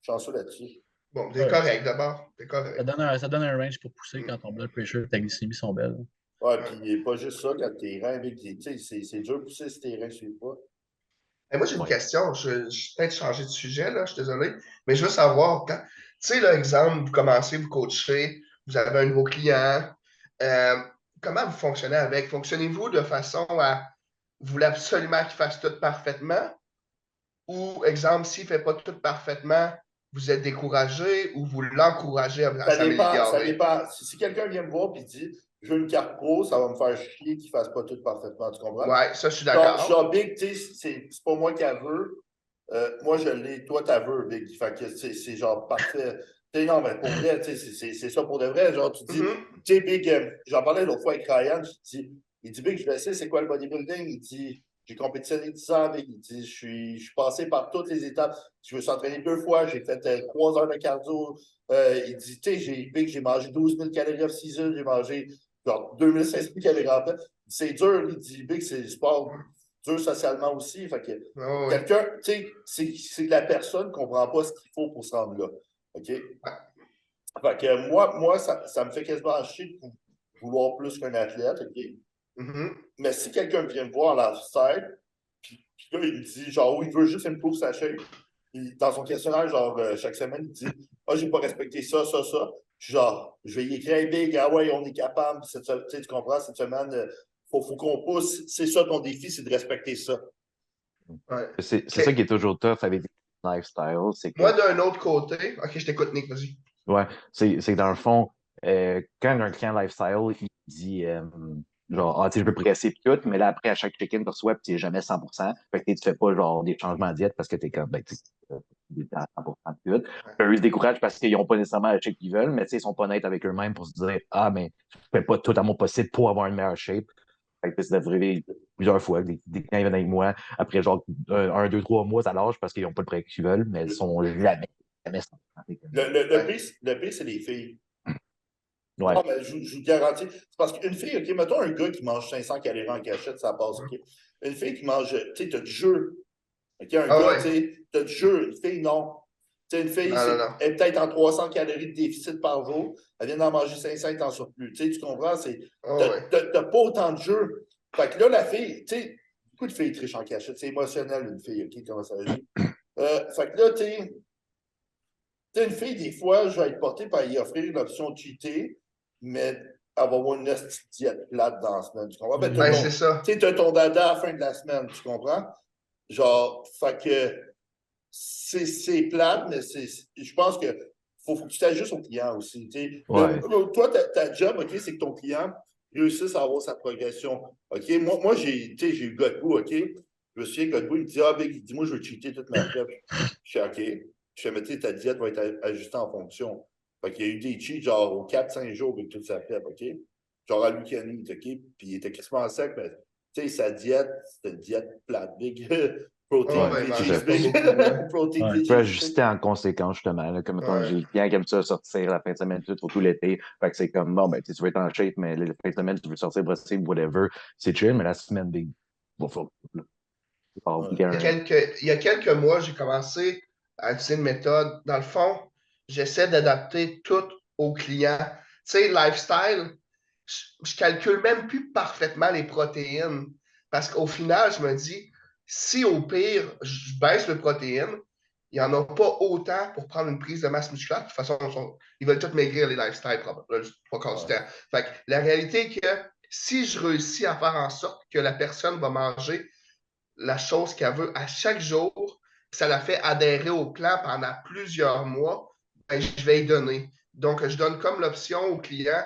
chanceux là-dessus. Bon, t'es Ouais, correct d'abord. T'es correct. ça donne un range pour pousser quand ton blood pressure et ta glycémie sont belles. Ouais, puis pas juste ça, quand tes reins, Big, tu sais, c'est dur de pousser si tes reins ne suivent pas. Et moi, j'ai une Ouais. question. Je vais peut-être changer de sujet, là, je suis désolé. Mais je veux savoir, tu sais, là, exemple, vous commencez, vous coachez, vous avez un nouveau client. euh, Comment vous fonctionnez avec? Fonctionnez-vous de façon à vous voulez absolument qu'il fasse tout parfaitement? Ou, exemple, s'il ne fait pas tout parfaitement, vous êtes découragé ou vous l'encouragez à Ça dépend, ça s'améliorer? dépend. Si quelqu'un vient me voir et dit je veux une carte pro, ça va me faire chier qu'il ne fasse pas tout parfaitement, tu comprends? Ouais, ça, je suis Genre, d'accord. Big, tu sais, c'est pas moi qui la veux. Moi, je l'ai. Toi, t'as veux, Big. Fait que c'est genre parfait. Tu sais, non, mais pour vrai, tu sais, c'est ça pour de vrai. Genre, tu dis, Mhm. tu sais, Big, j'en parlais l'autre fois avec Ryan, il dit, Big, je vais essayer, c'est quoi le bodybuilding? Il dit, j'ai compétitionné 10 ans, Big. Il dit, je suis passé par toutes les étapes. Je me suis entraîné 2 fois, j'ai fait 3 heures de cardio. Il dit, tu sais, Big, j'ai mangé 12 000 calories off-season, j'ai mangé genre 2500 calories en fait. C'est dur, il dit, Big, c'est le sport dur socialement aussi. Fait que Ah oui. quelqu'un, tu sais, c'est que la personne ne comprend pas ce qu'il faut pour se rendre là. OK? Fait que moi ça me fait quasiment chier de vouloir plus qu'un athlète. OK? Mhm. Mais si quelqu'un vient me voir en lifestyle, puis là, il me dit, genre, oui, il veut juste une course à shape. Puis dans son questionnaire, genre, chaque semaine, il dit, ah, j'ai pas respecté ça, ça, ça. Je suis genre, je vais y écrire un big, ah ouais, on est capable. Tu comprends, cette semaine, faut qu'on pousse. C'est ça ton défi, c'est de respecter ça. Ouais. C'est OK. ça qui est toujours tough avec les lifestyle, c'est Moi, que, d'un autre côté, OK, je t'écoute, Nick, vas-y. ouais, c'est que dans le fond, quand un client lifestyle, il dit, genre, tu sais, je veux presser pis tout, mais là, après, à chaque check-in, tu reçois, puis t'es jamais 100%. Fait que tu fais pas, genre, des changements de diète parce que t'es comme, ben, tu sais, t'es à 100% de tout. Eux, ils se découragent parce qu'ils ont pas nécessairement le shape qu'ils veulent, mais tu sais, ils sont pas honnêtes avec eux-mêmes pour se dire, ah, mais je fais pas tout à mon possible pour avoir une meilleure shape. Fait que c'est arrivé plusieurs fois, des clients viennent avec moi, après, genre, 2, 3 mois, ça lâche parce qu'ils ont pas le prêt qu'ils veulent, mais ils sont jamais 100%. Le pire, c'est les filles. Ouais. Non, mais je vous garantis. C'est parce qu'une fille, OK, mettons un gars qui mange 500 calories en cachette, ça passe, OK. Une fille qui mange, tu sais, t'as du jeu. OK, un gars, tu sais, t'as du jeu. Une fille, non. Tu sais, une fille, elle est peut-être en 300 calories de déficit par jour. Elle vient d'en manger 500, elle est en surplus. Tu sais, tu comprends? T'as pas autant de jeu. Fait que là, la fille, tu sais, beaucoup de filles trichent en cachette. C'est émotionnel, une fille, OK, comment ça agit. Fait que là, tu sais, une fille, des fois, je vais être porté par y offrir l'option cheater, mais elle va avoir une petite diète plate dans la semaine. Tu comprends? Ben, c'est ça. Tu sais, t'as ton dada à la fin de la semaine, tu comprends? Genre, fait que c'est plate, mais je pense que faut que tu t'ajustes au client aussi. Ouais. Toi, ta job, OK, c'est que ton client réussisse à avoir sa progression. OK? Moi j'ai eu Godbout, OK? Je me souviens, Godbout, il me dit, ah, Big, il dit, moi, je veux cheater toute ma prep. Je suis OK. Je fais, mais tu sais, ta diète va être ajustée en fonction. Fait qu'il y a eu des cheats, genre, aux 4-5 jours avec toute sa prep, OK? Genre à Lucani, OK? Puis il était quasiment sec, mais tu sais, sa diète, c'était une diète plate, Big. Protein, tu peux ajuster en conséquence, justement. Là, comme j'ai le client qui aime ça sortir la fin de semaine tout tout l'été. Fait que c'est comme, bon, ben, tu veux être en shape, mais la fin de semaine, tu veux sortir, brosser, whatever. C'est chill, mais la semaine, big. Bon, Il y a quelques mois, j'ai commencé à utiliser une méthode. Dans le fond, j'essaie d'adapter tout au client. Tu sais, lifestyle, je calcule même plus parfaitement les protéines. Parce qu'au final, je me dis, si au pire, je baisse le protéine, il n'y en a pas autant pour prendre une prise de masse musculaire. De toute façon, ils veulent tout maigrir les lifestyles, pas constant. Fait que la réalité est que si je réussis à faire en sorte que la personne va manger la chose qu'elle veut à chaque jour, ça la fait adhérer au plan pendant plusieurs mois, ben, je vais y donner. Donc, je donne comme l'option au client.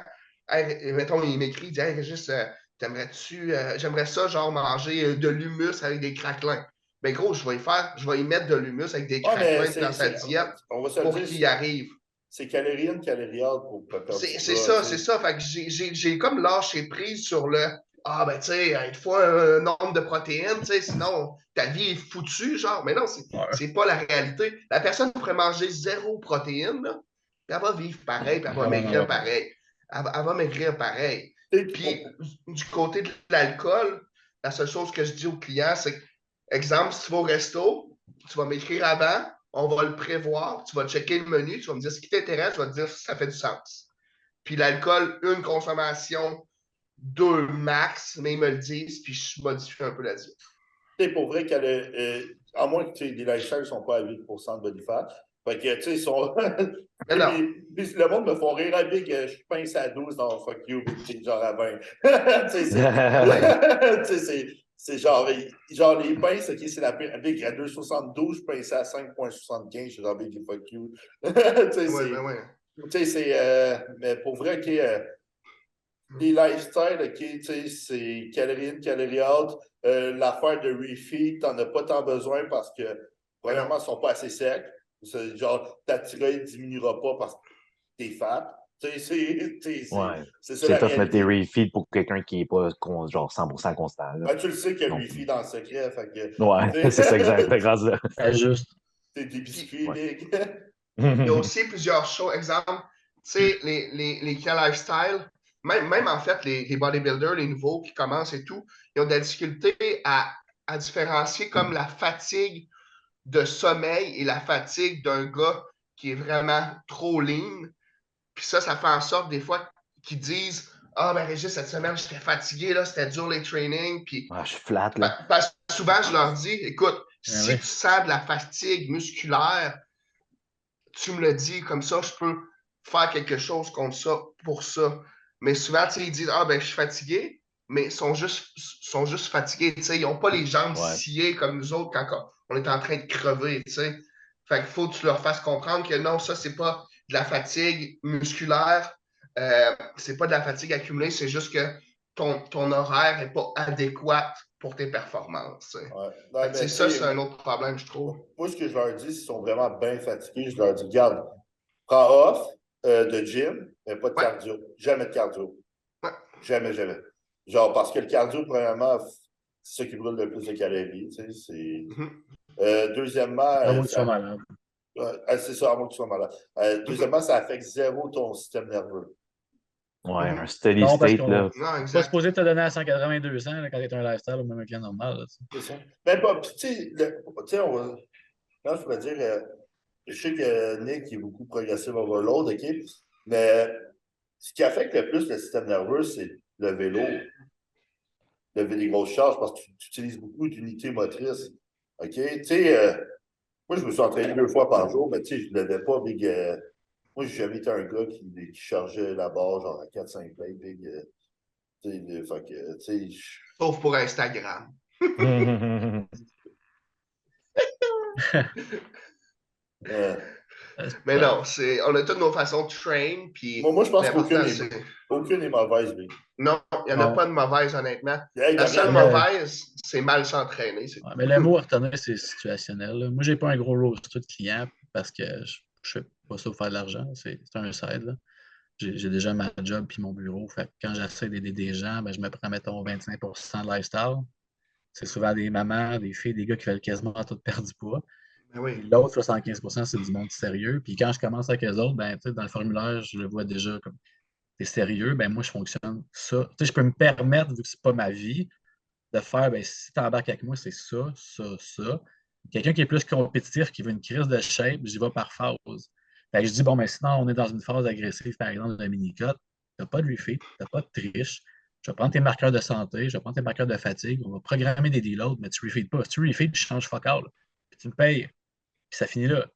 Hey, mettons, il m'écrit, il dit, hey, Régis, j'aimerais ça, genre, manger de l'humus avec des craquelins. Ben, gros, je vais y mettre de l'humus avec des craquelins dans sa diète pour qu'il y arrive. C'est calorie in, calorie out pour perdre c'est ça. Fait que j'ai comme lâché prise sur le ah, ben, tu sais, il te faut un nombre de protéines, tu sais, sinon ta vie est foutue, genre. Mais non, c'est pas la réalité. La personne pourrait manger 0 protéines, là, puis elle va vivre pareil, puis elle va maigrir pareil. Elle va maigrir pareil. Puis, du côté de l'alcool, la seule chose que je dis aux clients, c'est exemple, si tu vas au resto, tu vas m'écrire avant, on va le prévoir, tu vas checker le menu, tu vas me dire ce qui t'intéresse, je vais te dire si ça fait du sens. Puis l'alcool, une consommation 2 max, mais ils me le disent, puis je modifie un peu la diète. C'est pour vrai à moins que les lifestyles ne sont pas à 8% de body fat. Fait que, tu sais, ils sont. Le monde me font rire à Big, je pince à 12 dans Fuck You, puis genre à 20. Tu sais, c'est genre les pinces, OK, c'est la pire. Big, à 2,72, je pince à 5,75, je suis genre Big, Fuck You. Tu sais, c'est. Mais pour vrai, OK. Les lifestyles, OK, tu sais, c'est calorie in, calorie out. L'affaire de refeed, t'en as pas tant besoin parce que, premièrement, ils sont pas assez secs. Genre, ta thyroïde diminuera pas parce que t'es fat. C'est ça la tough mettre réalité. des refeeds pour quelqu'un qui n'est pas genre 100% constant. Ben, tu le sais qu'il y a refeed dans le secret. Fait que, ouais, c'est ça, exact. Juste. C'est des biscuits, Big. Il y a aussi plusieurs choses. Exemple, tu sais, les clients lifestyle, même en fait, les bodybuilders, les nouveaux qui commencent et tout, ils ont de la difficulté à différencier comme la fatigue de sommeil et la fatigue d'un gars qui est vraiment trop lean. Puis ça fait en sorte des fois qu'ils disent ah, ben Régis, cette semaine, j'étais fatigué, là, c'était dur les trainings. Puis, je suis flat, là. Parce que souvent, je leur dis écoute, si tu sens de la fatigue musculaire, tu me le dis, comme ça, je peux faire quelque chose contre ça, pour ça. Mais souvent, ils disent ah, ben je suis fatigué, mais ils sont juste fatigués. Ils n'ont pas les jambes sciées comme nous autres quand on est en train de crever. T'sais. Fait qu'il faut que tu leur fasses comprendre que non, ça, c'est pas de la fatigue musculaire, c'est pas de la fatigue accumulée, c'est juste que ton horaire n'est pas adéquat pour tes performances. Ouais. Fait Non, que, mais ça, tu sais, c'est un autre problème, je trouve. moi, ce que je leur dis, s'ils sont vraiment bien fatigués, je leur dis, regarde, prends off de gym, mais pas de Ouais. cardio. Jamais de cardio. Ouais. Jamais, jamais. Genre, parce que le cardio, premièrement, c'est ça qui brûle le plus de calories. Tu sais, deuxièmement, À moins que tu sois malade. c'est ça, à moins que tu sois malade. Deuxièmement, ça affecte zéro ton système nerveux. Ouais, un steady Non, parce state, qu'on là. Non, pas exact. supposé te donner à 180-200 quand tu es un lifestyle ou même un client normal. Là, C'est ça. Même pas, tu sais, on va. Non, je pourrais dire, je sais que Nick est beaucoup progressif overload, OK? Mais ce qui affecte le plus le système nerveux, c'est le vélo. Lever des grosses charges parce que tu utilises beaucoup d'unités motrices. OK? Tu sais, moi, je me suis entraîné 2 fois par jour, mais tu sais, je ne levais pas big. Moi, j'ai jamais été un gars qui chargeait la barre genre à 4-5 plates, big. Tu sais, fait que, tu sais, Sauf pour Instagram. euh, Mais non, on a toutes nos façons de train, puis moi, je pense l'important, aucune est mauvaise, big. Non, il n'y en a Non. pas de mauvaise, honnêtement. Hey, La seule regarde, mauvaise, c'est mal s'entraîner. Ouais, mais le mot à retenir, c'est situationnel. Là. Moi, j'ai pas un gros roster de clients parce que je fais pas ça pour faire de l'argent. C'est un side. Là. J'ai déjà ma job puis mon bureau. Fait que quand j'essaie d'aider des gens, ben, je me prends, mettons, 25% de lifestyle. C'est souvent des mamans, des filles, des gars qui veulent quasiment tout perdre du poids. Ben Puis oui. l'autre 75%, c'est du monde sérieux. Puis quand je commence avec eux autres, ben, dans le formulaire, je le vois déjà comme t'es sérieux, ben moi, je fonctionne ça. Je peux me permettre, vu que c'est pas ma vie, de faire, ben, si tu embarques avec moi, c'est ça, ça, ça. Quelqu'un qui est plus compétitif, qui veut une crise de shape, j'y vais par phase. Fait que je dis, bon, mais sinon, on est dans une phase agressive, par exemple, de mini-cut. Tu n'as pas de refeed, tu n'as pas de triche. Je vais prendre tes marqueurs de santé, je vais prendre tes marqueurs de fatigue, on va programmer des deloads, mais tu ne refeeds pas. Si tu refeeds, tu changes fuck all. Puis tu me payes, puis ça finit là.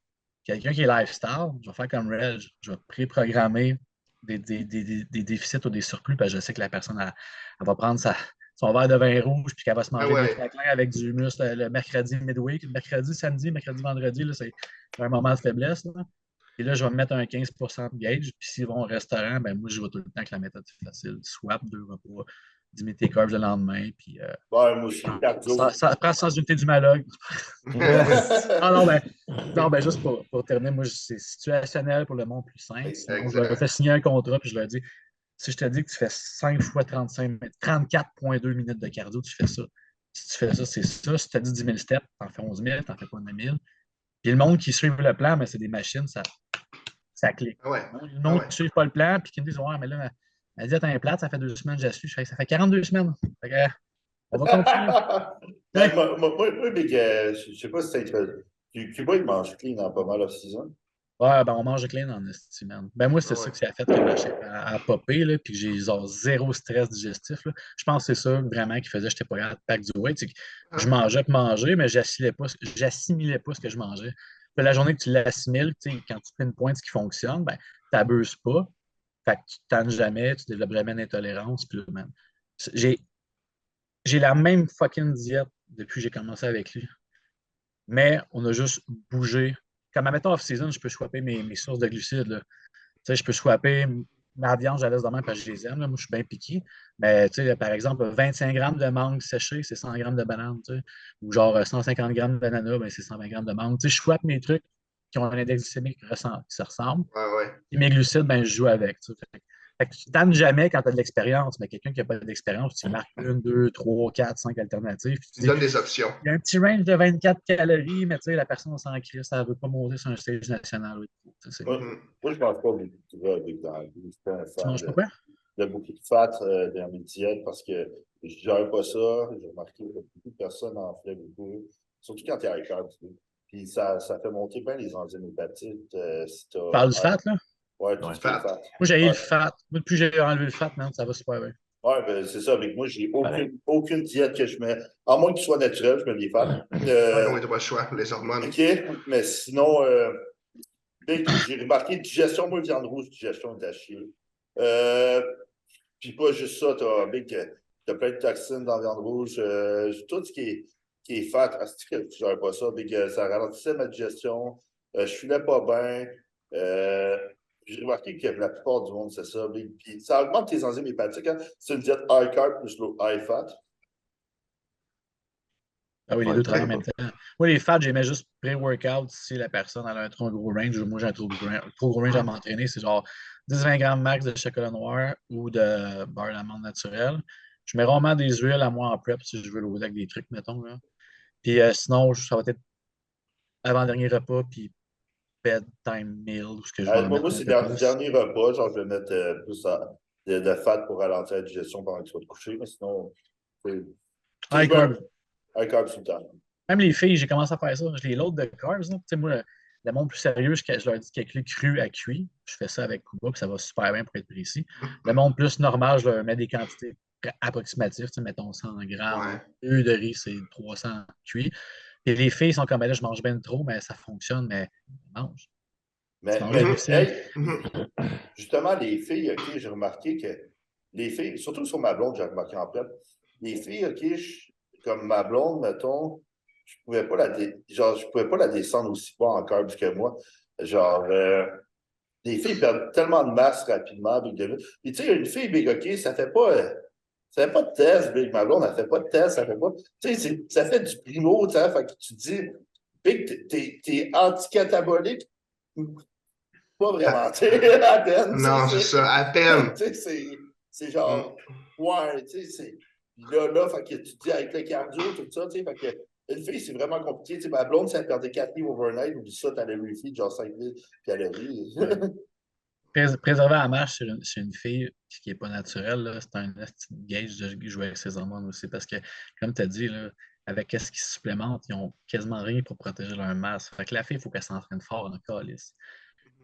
Quelqu'un qui est lifestyle, je vais faire comme Reg, je vais pré-programmer des déficits ou des surplus, parce que je sais que la personne elle va prendre son verre de vin rouge, puis qu'elle va se manger ouais. des craquelins avec du humus le mercredi midweek, mercredi, samedi, mercredi, vendredi, là, c'est un moment de faiblesse. Là. Et là, je vais me mettre un 15% de gauge, puis s'ils vont au restaurant, ben moi, je vais tout le temps avec la méthode facile. Swap, 2 repas, diminuer tes carbs le lendemain, puis Ouais, moi aussi, cardio. ça prend sans unité du malog. Ah non, ben juste pour terminer, moi, c'est situationnel pour le monde plus simple. Sinon, je leur fais signer un contrat, puis je leur dis, si je te dis que tu fais 5 fois 34,2 minutes de cardio, tu fais ça. Si tu fais ça, c'est ça. Si tu as dit 10 000 steps, tu en fais 11 000, tu n'en fais pas 9 000. Puis le monde qui suit le plan, mais c'est des machines, ça clique. Ouais. Le monde qui ne suit pas le plan, puis qui me disent, ouais, mais là, ma diète est plate, ça fait 2 semaines que je suis. Ça fait 42 semaines. Fait que, on va continuer. Ben, moi, big, je sais pas si c'est Cuba, il mange clean en pas mal off-season. Ouais, ben on mange clean en esti, man. Ben moi, c'est Ouais. ça que ça a fait que ma shape a popé, là, puis que j'ai genre zéro stress digestif. Là. Je pense que c'est ça vraiment qui faisait que j'étais pas capable de pack du weight. C'est que je mangeais pour manger, mais j'assimilais pas ce que je mangeais. Puis la journée que tu l'assimiles, quand tu pinpointes ce qui fonctionne, ben, tu n'abuses pas. Fait que tu ne tannes jamais, tu développes jamais d'intolérance. Puis là, man, j'ai j'ai la même fucking diète depuis que j'ai commencé avec lui. Mais on a juste bougé. Comme, admettons, off-season, je peux swapper mes sources de glucides. Là. Je peux swapper ma viande, je la laisse de même parce que je les aime. Là. Moi, je suis bien piqué. Mais par exemple, 25 grammes de mangue séchée, c'est 100 grammes de banane. Ou genre 150 grammes de banana, ben, c'est 120 grammes de mangue. Je swap mes trucs qui ont un index glycémique qui se ressemble. Ouais. Et mes glucides, ben, je joue avec. Fait que tu ne tannes jamais quand tu as de l'expérience, mais quelqu'un qui n'a pas d'expérience, tu marques 1, 2, 3, 4, 5 alternatives. Puis tu donnes des options. il y a un petit range de 24 calories, mais la personne s'en crisse, ça ne veut pas monter sur un stage national. Moi, je mange pas beaucoup de gras avec dans la vie. Je suis pas un Tu fan manges pas quoi? de beaucoup de fat dans mes diètes parce que je ne gère pas ça. J'ai remarqué que beaucoup de personnes en feraient beaucoup, surtout quand tu es à l'écart. Puis ça fait monter bien les enzymes hépatiques. Si Tu parles du fat, là? Ouais, tout ce qui est fat. Moi, j'ai eu le fat. Moi, depuis que j'ai enlevé le fat, man, ça va super bien. Oui, ben, c'est ça. Avec moi, j'ai aucune diète que je mets. À moins qu'il soit naturel, je mets des fats. Oui, tu n'as pas le choix, les hormones. OK, mais sinon, j'ai remarqué digestion, moi, viande rouge, digestion est à chier. Puis pas juste ça, t'as plein de toxines dans la viande rouge. Tout ce qui est fat, je ne gère pas ça. Ça ralentissait ma digestion. Je filais pas bien. j'ai remarqué que la plupart du monde, c'est ça. Puis ça augmente tes enzymes hépatiques. Hein. C'est une diète high carb plus low high fat. Ah oui, les Ouais, deux travaillent en très même temps. Moi, les fats, j'aimais juste pré-workout si la personne a un trop gros range ou moi j'ai un trop gros range à m'entraîner. C'est genre 10-20 grammes max de chocolat noir ou de beurre d'amande naturel. Je mets rarement des huiles à moi en prep si je veux loader avec des trucs, mettons. Là. Puis sinon, ça va être avant-dernier repas, puis bedtime meal, où ce que je vais en Moi, mettre un c'est peu le plus. dernier repas. Genre, je vais mettre plus de fat pour ralentir la digestion pendant que tu vas te coucher. Mais sinon, tu sais, High carb. high carb tout le temps. Même les filles, j'ai commencé à faire ça. Je les load de carbs. Là. Tu sais, moi, le monde plus sérieux, je leur dis qu'il y a cru à cuit. Je fais ça avec Kuba, puis ça va super bien pour être précis. Le monde plus normal, je leur mets des quantités approximatives. Tu sais, mettons 100 grammes. Ouais. Eux de riz, c'est 300 cuits. Et les filles sont comme, ben là, je mange bien trop, mais ça fonctionne, mais mange. Tu manges des glucides. Hey, justement, les filles, OK, j'ai remarqué que les filles, surtout sur ma blonde, j'ai remarqué en prep, les filles, OK, comme ma blonde, mettons, je pouvais pas la descendre aussi bas en carbs que moi. Genre, les filles perdent tellement de masse rapidement. Puis, tu sais, une fille Big OK, ça fait pas de test, Big. Ma blonde, elle fait pas de test, ça fait pas. Tu sais, ça fait du primo, tu sais. Fait que tu te dis, Big, t'es anticatabolique? Pas vraiment, tu sais, à peine. Non, c'est ça, à peine. Tu sais, c'est genre, ouais, tu sais, c'est. Puis là, fait que tu te dis avec le cardio, tout ça, tu sais, fait que une fille, c'est vraiment compliqué. Tu sais, ma blonde, si elle perdait 4 livres overnight, oublie ça, t'allais lui feed genre 5000 calories. Préserver la marche chez une fille qui n'est pas naturelle, là, c'est un petit gauge de jouer avec ses hormones aussi. Parce que, comme tu as dit, là, avec ce qu'ils supplémentent, ils n'ont quasiment rien pour protéger leur masse. Fait que la fille, il faut qu'elle s'entraîne fort en calice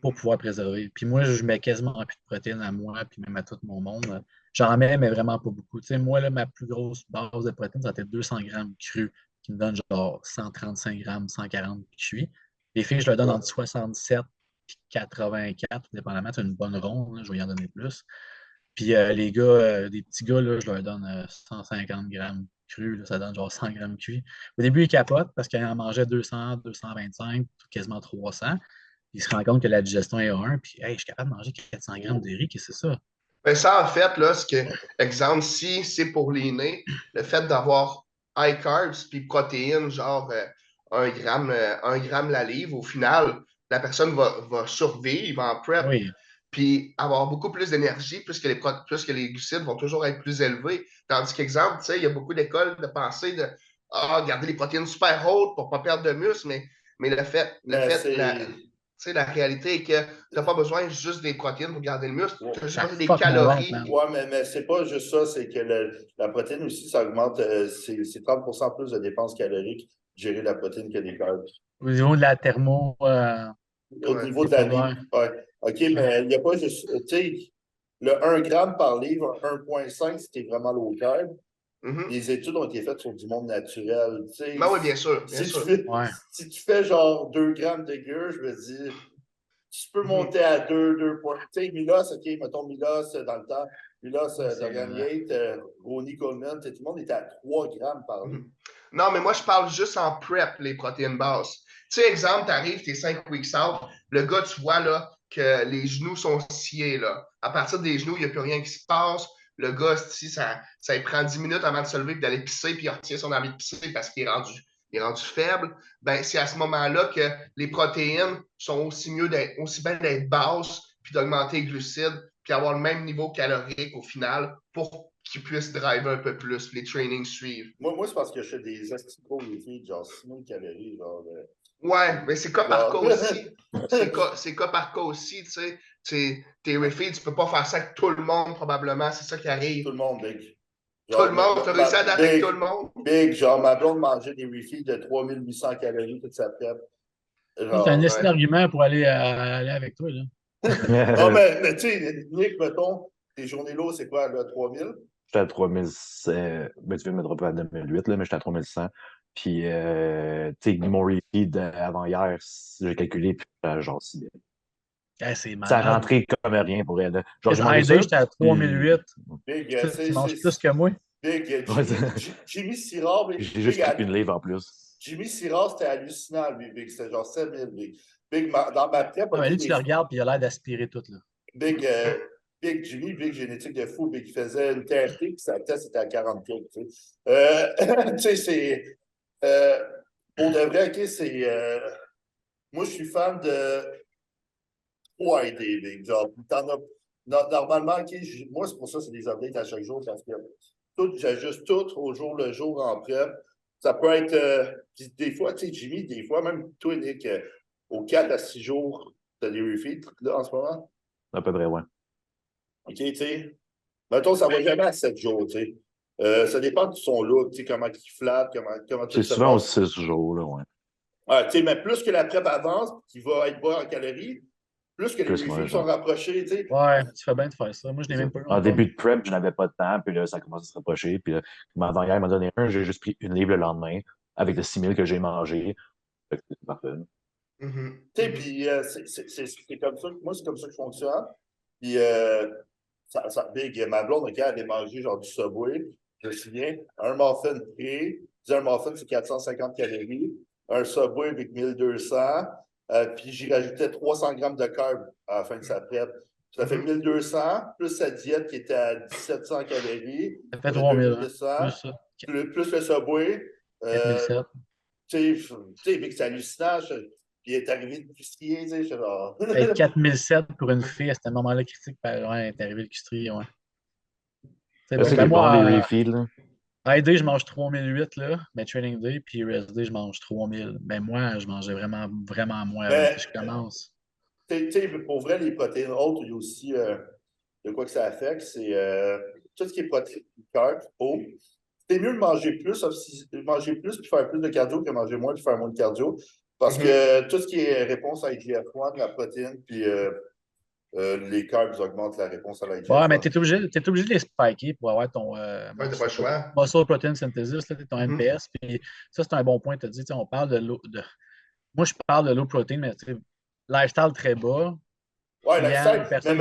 pour pouvoir préserver. Puis moi, je mets quasiment plus de protéines à moi, puis même à tout mon monde. J'en mets, mais vraiment pas beaucoup. Tu sais, moi, là, ma plus grosse base de protéines, ça va être 200 grammes cru, qui me donne genre 135 grammes, 140 cuits. Les filles, je leur donne entre 67 et 84, tout dépendamment. C'est une bonne ronde, là, je vais y en donner plus. Puis les gars, des petits gars, là, je leur donne 150 grammes cru, là, ça donne genre 100 grammes cuits. Au début, ils capotent parce qu'ils en mangeaient 200, 225, quasiment 300. Il se rend compte que la digestion est à 1, puis hey, je suis capable de manger 400 grammes de riz, qu'est-ce que c'est ça? Ben ça, en fait, là, exemple, si c'est pour l'aîné, le fait d'avoir high carbs puis protéines, genre 1 gramme la livre, au final, la personne va survivre en prep, Oui, puis avoir beaucoup plus d'énergie, plus que les glucides vont toujours être plus élevés. Tandis qu'exemple, tu sais, il y a beaucoup d'écoles de pensée de garder les protéines super hautes pour ne pas perdre de muscle, mais Mais la réalité est que tu n'as pas besoin juste des protéines pour garder le muscle, tu as juste ça besoin des fuck mon ventre, calories. man. ouais, mais c'est pas juste ça, c'est que la protéine aussi, ça augmente, c'est 30% plus de dépenses caloriques, gérer la protéine que des carbs. Au niveau de la thermo, Au Ouais. niveau de la vie. ouais. Ouais. OK, mais il n'y a pas juste. Tu sais, le 1 gramme par livre, 1,5, c'était vraiment low carb. Mhm. Les études ont été faites sur du monde naturel. Tu sais, Ben oui, bien sûr, bien si, sûr. Ouais. si tu fais genre 2 grammes de gueule, je me dis, tu peux monter à 2 points. Tu sais, Milos, OK, mettons Milos dans le temps. Milos, Dorian Yates, Ronnie Coleman, tout le monde était à 3 grammes par livre. Non, mais moi, je parle juste en prep, les protéines basses. Tu sais, exemple, tu arrives, tu es 5 weeks out, le gars, tu vois là, que les genoux sont sciés. Là. À partir des genoux, il n'y a plus rien qui se passe. Le gars, si ça lui prend 10 minutes avant de se lever et d'aller pisser, puis il retient son envie de pisser parce qu'il est rendu faible. Ben, c'est à ce moment-là que les protéines sont aussi bien d'être basses, puis d'augmenter les glucides, puis avoir le même niveau calorique au final pour qu'ils puissent driver un peu plus, les trainings suivent. Moi c'est parce que je fais des asticaux, les filles, genre 6000 calories. Genre, Ouais, mais c'est cas par cas genre... aussi. C'est cas par cas aussi, tu sais. Tes refeeds, tu peux pas faire ça avec tout le monde, probablement. C'est ça qui arrive. Tout le monde, Big. Tout le monde, tu as réussi à dater avec tout le monde. Big, genre, ma blonde mangeait des refills de 3800 calories toute sa prep. Ça, c'est un Genre, excellent argument pour aller avec toi. Là. non, mais tu sais, Nick, mettons, tes journées lourdes, c'est quoi, là, 3000? J'étais à 3100. Ben, tu viens de me dropper à 2008, là, mais j'étais à 3100. Puis, tu sais, mon repeat avant-hier, j'ai calculé, puis genre 6000. Ah, c'est Ça malade. rentrait comme rien pour elle. Genre, j'ai En mangé ID, ça. j'étais à 3008. Big, Tu manges plus que moi. Big, Ouais, Jimmy Sirard, j'ai juste pris une livre en plus. Jimmy Sirard, c'était hallucinant, lui, Big. C'était genre 7000, Big. Dans ma prep, Ah, mais OK, lui, tu le regardes, puis il a l'air d'aspirer tout, là. Big Jimmy, Big génétique de fou, Big qui faisait une TRT, puis sa test était à 40 kg, tu sais. Tu sais, c'est... pour de vrai, OK, c'est... moi, je suis fan de Big. Genre, normalement, OK, moi, c'est pour ça que c'est des updates à chaque jour, parce que j'ajuste tout au jour le jour en prep. Ça peut être... puis des fois, tu sais, Jimmy, des fois, même toi, Nick, aux 4 à 6 jours, t'as des refeeds, là, en ce moment? À peu près, ouais. OK, tu sais. Mettons, ça va jamais à 7 jours, tu sais. Ça dépend de son look, tu sais, comment il flatte, comment tout C'est se souvent aux passe. 6 jours, là, ouais. Ouais, tu sais, mais plus que la prep avance, qui va être bas en calories, plus que les Plus, ouais, refeeds sont genre. rapprochés, tu sais. Ouais, tu fais bien de faire ça. Moi, je n'ai même pas eu En encore. début de prep, je n'avais pas de temps, puis là, ça commence à se rapprocher. Puis là, avant-hier, il m'a donné un, j'ai juste pris une livre le lendemain avec le 6 000 que j'ai mangé. Fait que c'est parfait. Mhm. Tu sais, puis c'est comme ça, moi, c'est comme ça que je fonctionne. Puis, Big, ma blonde, OK, elle avait mangé genre du Subway, je me souviens, un muffin frit, un muffin, c'est 450 calories, un Subway avec 1200, puis j'y rajoutais 300 grammes de carbs à la fin de sa prep. Ça fait 1200, plus sa diète qui était à 1700 calories, Ça ça fait fait 3000, hein. 2100, Plus ça. plus le Subway. 4007. Tu sais, Vic, c'est hallucinant. Puis il est arrivé de custrier, tu sais, je suis genre. Hey, 4007 pour une fille, à ce moment-là critique, ben, ouais, est arrivé le custrier, ouais. C'est Je bon. sais qu'il Ben est bon, les moi, refeeds, là. AD, je mange 3008, là, mais Training Day, puis Rest Day, je mange 3000. Mais moi, je mangeais vraiment, vraiment moins avant que Mais, je commence. tu sais, pour vrai, les protéines hautes, il y a aussi de quoi que ça affecte, c'est tout ce qui est protéines, carbs, eau. C'est mieux de manger plus, sauf si manger plus puis faire plus de cardio que manger moins puis faire moins de cardio. Parce Mhm. que tout ce qui est réponse à IGF-1, la protéine, puis les carbs augmentent la réponse à la Ouais, mais IGF-1. t'es obligé de les spiker pour avoir ton Ouais, t'as pas le choix. muscle protein synthesis, là, ton Mhm. MPS. Puis ça, c'est un bon point. Tu as dit, on parle de l'eau. Moi, je parle de low protein, mais lifestyle très bas. Ouais, Client, lifestyle, mais personne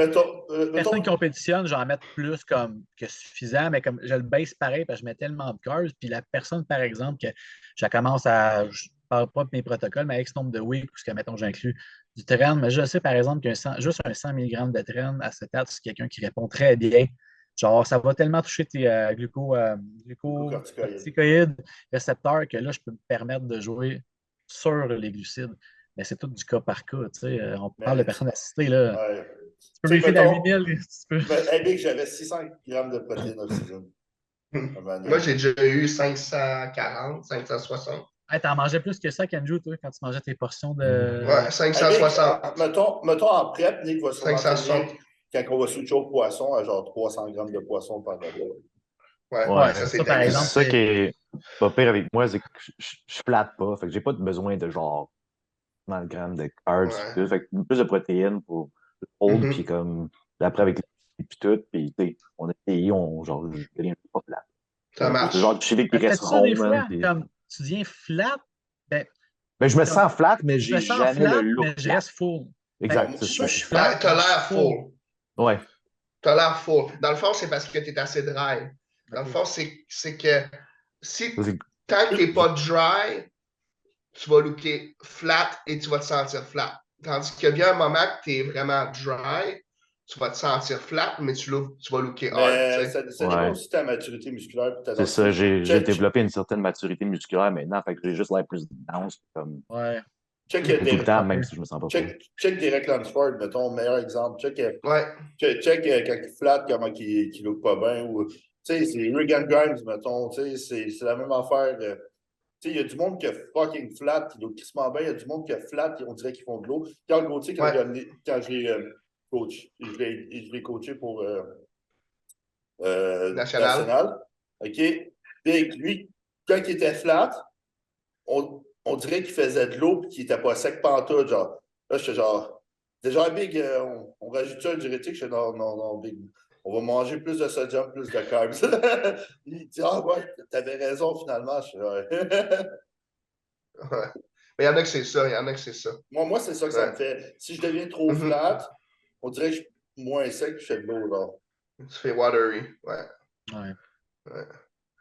qui mettons, compétitionne, j'en mets plus comme que suffisant, mais comme je le baisse pareil parce que je mets tellement de carbs. Puis la personne, par exemple, que je commence à. Je parle pas de mes protocoles, mais avec ce nombre de weeks, parce que, mettons, j'inclus du train, mais je sais, par exemple, juste un 100 mg de train à cet âge, c'est quelqu'un qui répond très bien. Genre, ça va tellement toucher tes glucocorticoïdes. glucocorticoïdes, récepteurs, que là, je peux me permettre de jouer sur les glucides. Mais c'est tout du cas par cas. Tu sais. On parle de Mais, personnes assistées. Là. ouais. Tu peux Tu sais, refill à mettons, 8000. Tu peux... Hey, j'avais 600 grammes de protéines off-season. Moi, j'ai déjà eu 540, 560. Hey, t'en mangeais plus que ça, Kenju, toi, quand tu mangeais tes portions de. Ouais, Hey, Big, 560. mettons en prep, Nick va sûrement finir 560. quand on va switcher au poisson à genre 300 grammes de poisson par repas. Ouais, Ouais, ça, c'est ça, par C'est exemple, excellent. ça qui est pas pire avec moi, c'est que je flatte pas. Fait que j'ai pas besoin de genre 30 grammes de carbs. Ouais. Fait que plus de protéines pour le hold, puis Mhm. comme après avec les puis tout, puis tu sais, on est payé, genre, je deviens pas plat. Ça C'est genre marche. du chili qui ben, reste fais-tu ça des rond, man. fois? Comme tu deviens flat, ben, Ben, je me comme, sens flat, mais je me j'ai sens jamais le flat, look mais je flat. reste full. Ben, Exact, c'est moi, ça. je suis flat, T'as mais je suis l'air full. full. Ouais. T'as l'air full. Dans le fond, c'est parce que t'es assez dry. Dans le OK. fond, c'est que si C'est- tant que t'es pas dry, tu vas looker flat et tu vas te sentir flat. Tandis qu'il vient un moment que tu es vraiment dry, tu vas te sentir flat, mais tu vas looker hard. Tu Mais sais. ça dépend Ouais. aussi de ta maturité musculaire et ta C'est ça, densité. j'ai développé une certaine maturité musculaire maintenant, fait que j'ai juste l'air plus dense, comme Ouais. Check, tout le temps, même si je me sens pas full. check Derek Lansford, mettons, meilleur exemple. Ouais. Check quand il flatte, comment il look pas bien. Ou, tu sais, c'est Regan Grimes, mettons. Tu sais, c'est la même affaire. Tu sais, il y a du monde qui a fucking flat, qui look crissement bien. Il y a du monde qui a flat, on dirait qu'ils font de l'eau. Carl Gauthier, quand Ouais. je l'ai je l'ai coaché pour National. National, OK? Big, lui, quand il était flat, on dirait qu'il faisait de l'eau et qu'il n'était pas sec pantoute, genre. Là, j'étais genre, déjà, Big, on rajoute un diurétique? Je suis non, non, non, Big. On va manger plus de sodium, plus de carbs. Il dit, ah ouais, t'avais raison finalement. Je suis, ouais. Ouais. Mais il y en a que c'est ça. Il y en a que c'est ça. Moi, c'est ça que ça Ouais. me fait. Si je deviens trop Mhm. flat, on dirait que je suis moins sec que je fais de l'eau, genre. Tu fais watery. Ouais. Ouais. Ouais.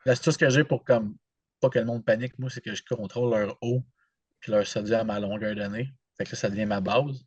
L'astuce que j'ai pour comme pas que le monde panique, moi, c'est que je contrôle leur eau puis leur sodium à longueur d'année. Fait que là, ça devient ma base.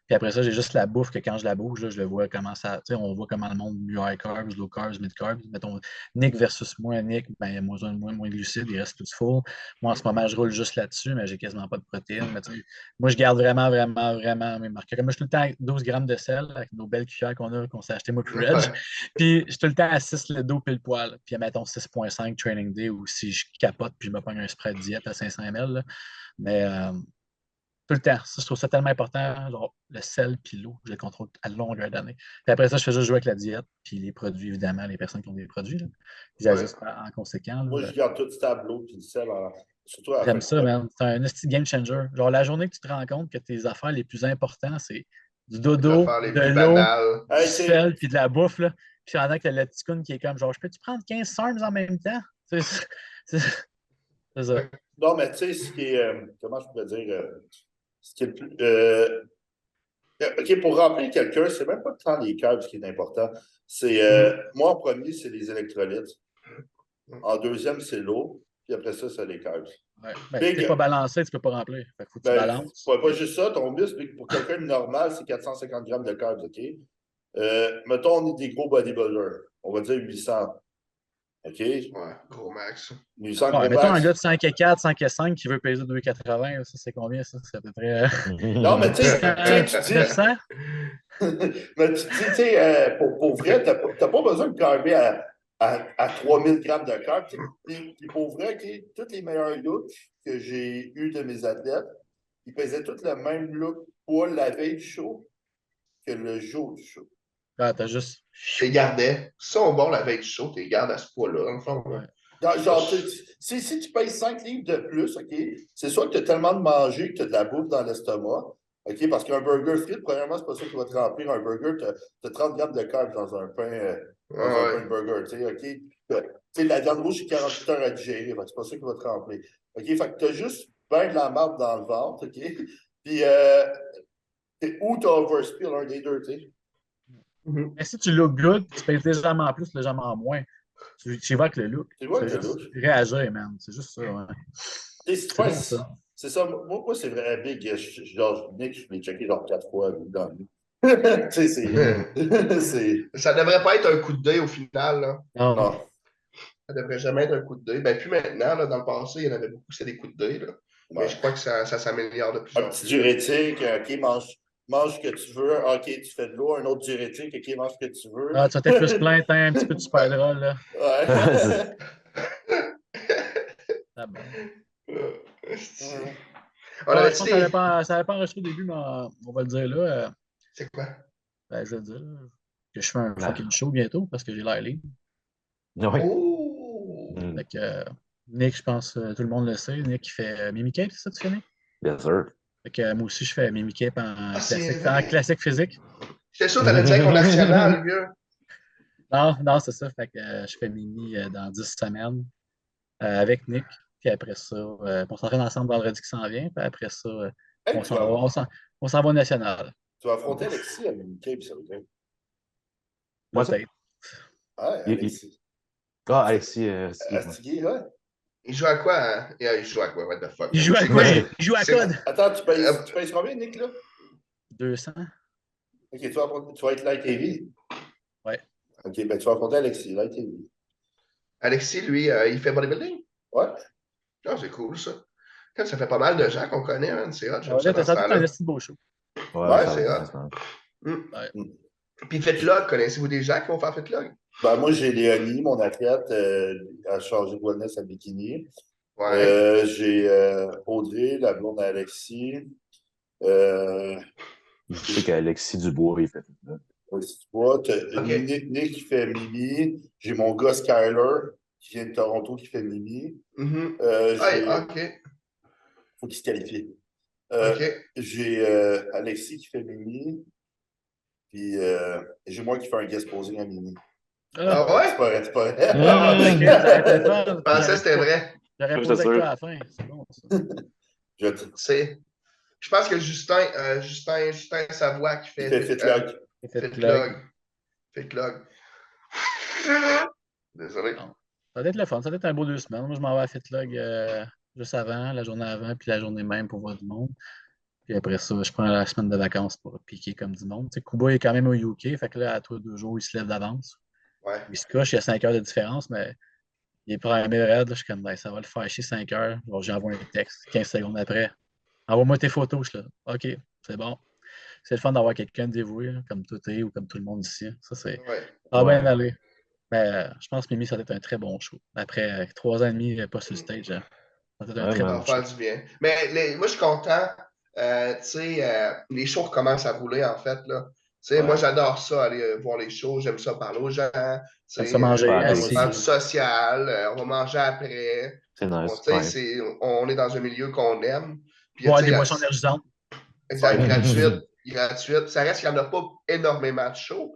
Puis après ça, j'ai juste la bouffe que quand je la bouge, là, je le vois comment ça. Tu sais, on voit comment le monde mieux high carbs, low carbs, mid carbs. Mettons, Nick versus moi, Nick, ben, il y a moins glucides, il reste tout full. Moi, en ce moment, je roule juste là-dessus, mais j'ai quasiment pas de protéines. Mais tu sais, moi, je garde vraiment, vraiment, vraiment mes marqueurs. Moi, je suis tout le temps avec 12 grammes de sel, avec nos belles cuillères qu'on s'est achetées, moi, puis Reg. Ouais. Puis, je suis tout le temps à 6 le dos pile poil. Puis, mettons 6,5 training day, ou si je capote, puis je me pogne un spread diète à 500 ml. Là. Mais tout le temps. Ça, je trouve ça tellement important. Genre, le sel puis l'eau, je le contrôle à longueur d'année. Puis après ça, je fais juste jouer avec la diète. Puis les produits, évidemment, les personnes qui ont des produits, là, ils Ouais. ajustent en conséquent. Moi, Là. je garde tout stable, l'eau puis le sel, surtout à la fin J'aime de ça, prep. man. C'est un esti game changer. Genre, la journée que tu te rends compte que tes affaires les plus importantes, c'est du Les dodo, affaires les de plus l'eau, banales. du Hey, sel, puis de la bouffe, là. Puis pendant que le petit coon qui est comme, genre, je peux-tu prendre 15 SARMs en même temps? C'est c'est ça. non, mais tu sais, ce qui est, comment je pourrais dire, ce qui est le plus, OK, pour remplir quelqu'un, c'est même pas tant les carbs qui est important. C'est, moi, en premier, c'est les électrolytes. En deuxième, c'est l'eau. Puis après ça, c'est les carbs. Ouais. Ben, si Big, t'es pas balancé, tu peux pas remplir. Fait que faut que tu ben, balances. pas juste ça, ton muscle, pour quelqu'un de normal, c'est 450 grammes de carbs, OK? Mettons, on est des gros bodybuilders. On va dire 800. OK? Ouais, gros max. 800 Ouais, gros mettons un max. gars de 5,4, 5,5 qui veut peser 2,80, ça c'est combien ça? C'est à peu près Non, mais tu sais, tu dis, 900? mais tu sais, pour vrai, t'as pas besoin de carber à 3000 grammes de carbs. Puis pour vrai, OK, tous les meilleurs looks que j'ai eus de mes athlètes, ils faisaient tous le même look poids la veille du show que le jour du show. Ah, t'as juste. T'es gardais. Si sont bons la veille du show, t'es gardes à ce poids-là, dans le fond. Ouais. Genre, si tu payes 5 livres de plus, OK, c'est sûr que tu as tellement de manger que tu as de la bouffe dans l'estomac. OK, parce qu'un burger frit, premièrement, c'est pas ça qui va te remplir. Un burger, tu as 30 grammes de carbs dans un pain, Ouais. de burger. Tu sais, OK? Tu sais, la viande rouge, c'est 48 heures à digérer. Fait que c'est pas ça qui va te remplir. OK, fait que tu as juste ben de la marde dans le ventre. OK? Puis, ou tu as overspill, un des deux, tu sais. Mhm. Mais si tu look good, tu pèses légèrement plus, légèrement moins. Tu y vas avec le look. Tu vois C'est que le juste look. réagir, man. C'est juste ça. Ouais. Tu sais, si tu C'est fais- bon, ça. c'est ça. Moi c'est vrai, Big. Genre, Nick, je l'ai checké genre 4 fois dans le vie. Tu sais, c'est. Ça devrait pas être un coup de deuil au final. Là. Non. Non. Ça devrait jamais être un coup de deuil. Ben, puis maintenant, là, dans le passé, il y en avait beaucoup, c'était des coups de deuil. Là. Mais Ouais. je crois que ça s'améliore de plus Un en petit plus. diurétique, OK, mange ce que tu veux. OK, tu fais de l'eau. Un autre diurétique, OK, mange ce que tu veux. Ah, tu vas peut-être plus plaindre un petit peu de Superdrol, là. Ouais. Ah bon. On Ouais, avait je pense dit que ça n'avait pas enregistré au début, mais on va le dire là. C'est quoi? Ben, je vais le dire là, que je fais un Ah. fucking show bientôt parce que j'ai l'air libre. Oui. Oh! Mm, Fait que Nick, je pense tout le monde le sait. Nick, il fait Mimi Cape, c'est ça, tu fais, Nick? bien sûr. Fait que moi aussi, je fais Mimi Cape Ah, c'est en vrai. classique physique. J'étais sûr que t'allais dire avec mon national, gars. Non, non, c'est ça. Fait que je fais Mimi dans 10 semaines avec Nick. Puis après ça, on s'entraîne ensemble vendredi qui s'en vient. Puis après ça, Hey, on s'en va, on s'en va au national. tu vas affronter Alexis à Minicape, ça veut dire. Moi, ça. Peut-être. Ah, Alexis. Ah, Alexis, excuse-moi. Astigui, ouais. Il joue à quoi? Hein? Il joue à quoi? What the fuck? Il joue à C'est quoi? quoi? Il joue à C'est- code. Attends, tu pèses combien, Nick, là? 200. OK, tu vas être light heavy. Ouais. OK, ben tu vas affronter Alexis, light heavy. Alexis, lui, il fait bodybuilding? Ouais. Ah, c'est cool, ça. Ça fait pas mal de gens qu'on connaît, man. C'est hot, j'aime Ouais, ça dans t'as ce sorti un temps-là. esti de beau show. Ouais, c'est va, hot. ça va. Mm. Puis Fitlog, connaissez-vous des gens qui vont faire Fitlog? Ben, moi, j'ai Léonie, mon athlète, elle a changé de wellness à bikini. Ouais. J'ai Audrey, la blonde à Alexis. Je sais qu'Alexis Dubois, il fait tout ça. Si tu vois, OK. Nick qui fait Mimi. J'ai mon gars Skyler qui vient de Toronto qui fait Mimi. Mhm. J'ai. OK. Faut qu'il se qualifie. OK. J'ai Alexis qui fait Mimi. Puis j'ai moi qui fais un guest posing à Mimi. Ah ouais? C'est pas vrai, c'est pas vrai. Ah, ok, ça a été fun. Je pensais que c'était vrai. J'aurais Je posé avec t'assure. toi à la fin. C'est bon, ça. Je pense que Justin Savoie qui Il fait fait Fitlog. J'ai fait plug. Fitlog. Désolé. Non. Ça va être le fun. Ça va être un beau 2 semaines. Moi, je m'en vais à Fitlog juste avant, la journée avant, puis la journée même pour voir du monde. Puis après ça, je prends la semaine de vacances pour piquer comme du monde. Tu sais, Kuba est quand même au UK, fait que là, à tous 2 jours, il se lève d'avance. Ouais. Il se couche, il y a 5 heures de différence, mais il est primé raide. Là, je suis comme, ben, ça va le faire chier 5 heures. Bon, j'envoie un texte 15 secondes après. Envoie-moi tes photos. Je suis là. OK, c'est bon. C'est le fun d'avoir quelqu'un de dévoué, là, comme toi t'es ou comme tout le monde ici. Ça, c'est. Ouais. Ah Ouais. ben aller. Mais je pense que Mimi, ça va être un très bon show. Après 3 ans et demi pas sur le stage, ça va être un Ouais, très man. Ça bon va show. faire du bien. Mais moi, je suis content. Tu sais, les shows recommencent à rouler, en fait, là. Tu sais, moi, Ouais. j'adore ça, aller voir les shows. J'aime ça parler aux gens. Tu J'aime sais, ça manger Ouais, on moi va assis. faire du aussi. social. On va manger après. C'est Tu nice. sais, Ouais. on est dans un milieu qu'on aime. Puis, tu Boire sais, des boissons énergisantes. exact, Ouais. gratuite. Ça reste qu'il n'y en a pas énormément de shows.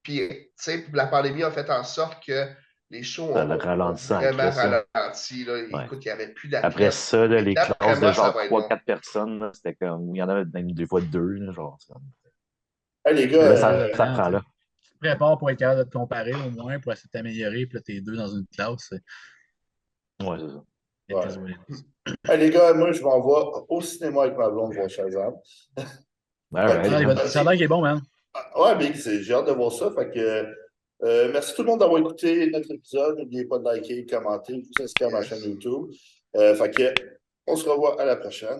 Puis, tu sais, la pandémie a fait en sorte que les shows Ça l'a ont ralenti ça en vraiment Christ, ça. ralenti. Là. Ouais. Écoute, il n'y avait plus Après d'athlètes. ça, là, Mais les d'après classes de moi, ça genre va être bon. 3-4 personnes, là, c'était comme. Il y en avait même des fois 2, là, genre. Hey, les Ça gars, Là, dépend ça, de ça temps, prend tu sais. là. Tu te prépares pour être capable de te comparer au moins, pour essayer de t'améliorer, puis là, t'es deux dans une classe. Ouais, c'est ça. It ouais. is what it is. Hey, les gars, moi, je m'en vais au cinéma avec ma blonde voir Shazam. Alright, Ah, man. ça a l'air qu'il est bon, man. Ouais, mais j'ai hâte de voir ça. Fait que, merci tout le monde d'avoir écouté notre épisode. N'oubliez pas de liker, de commenter, vous inscrire à ma chaîne Yes. YouTube. Fait que, on se revoit à la prochaine.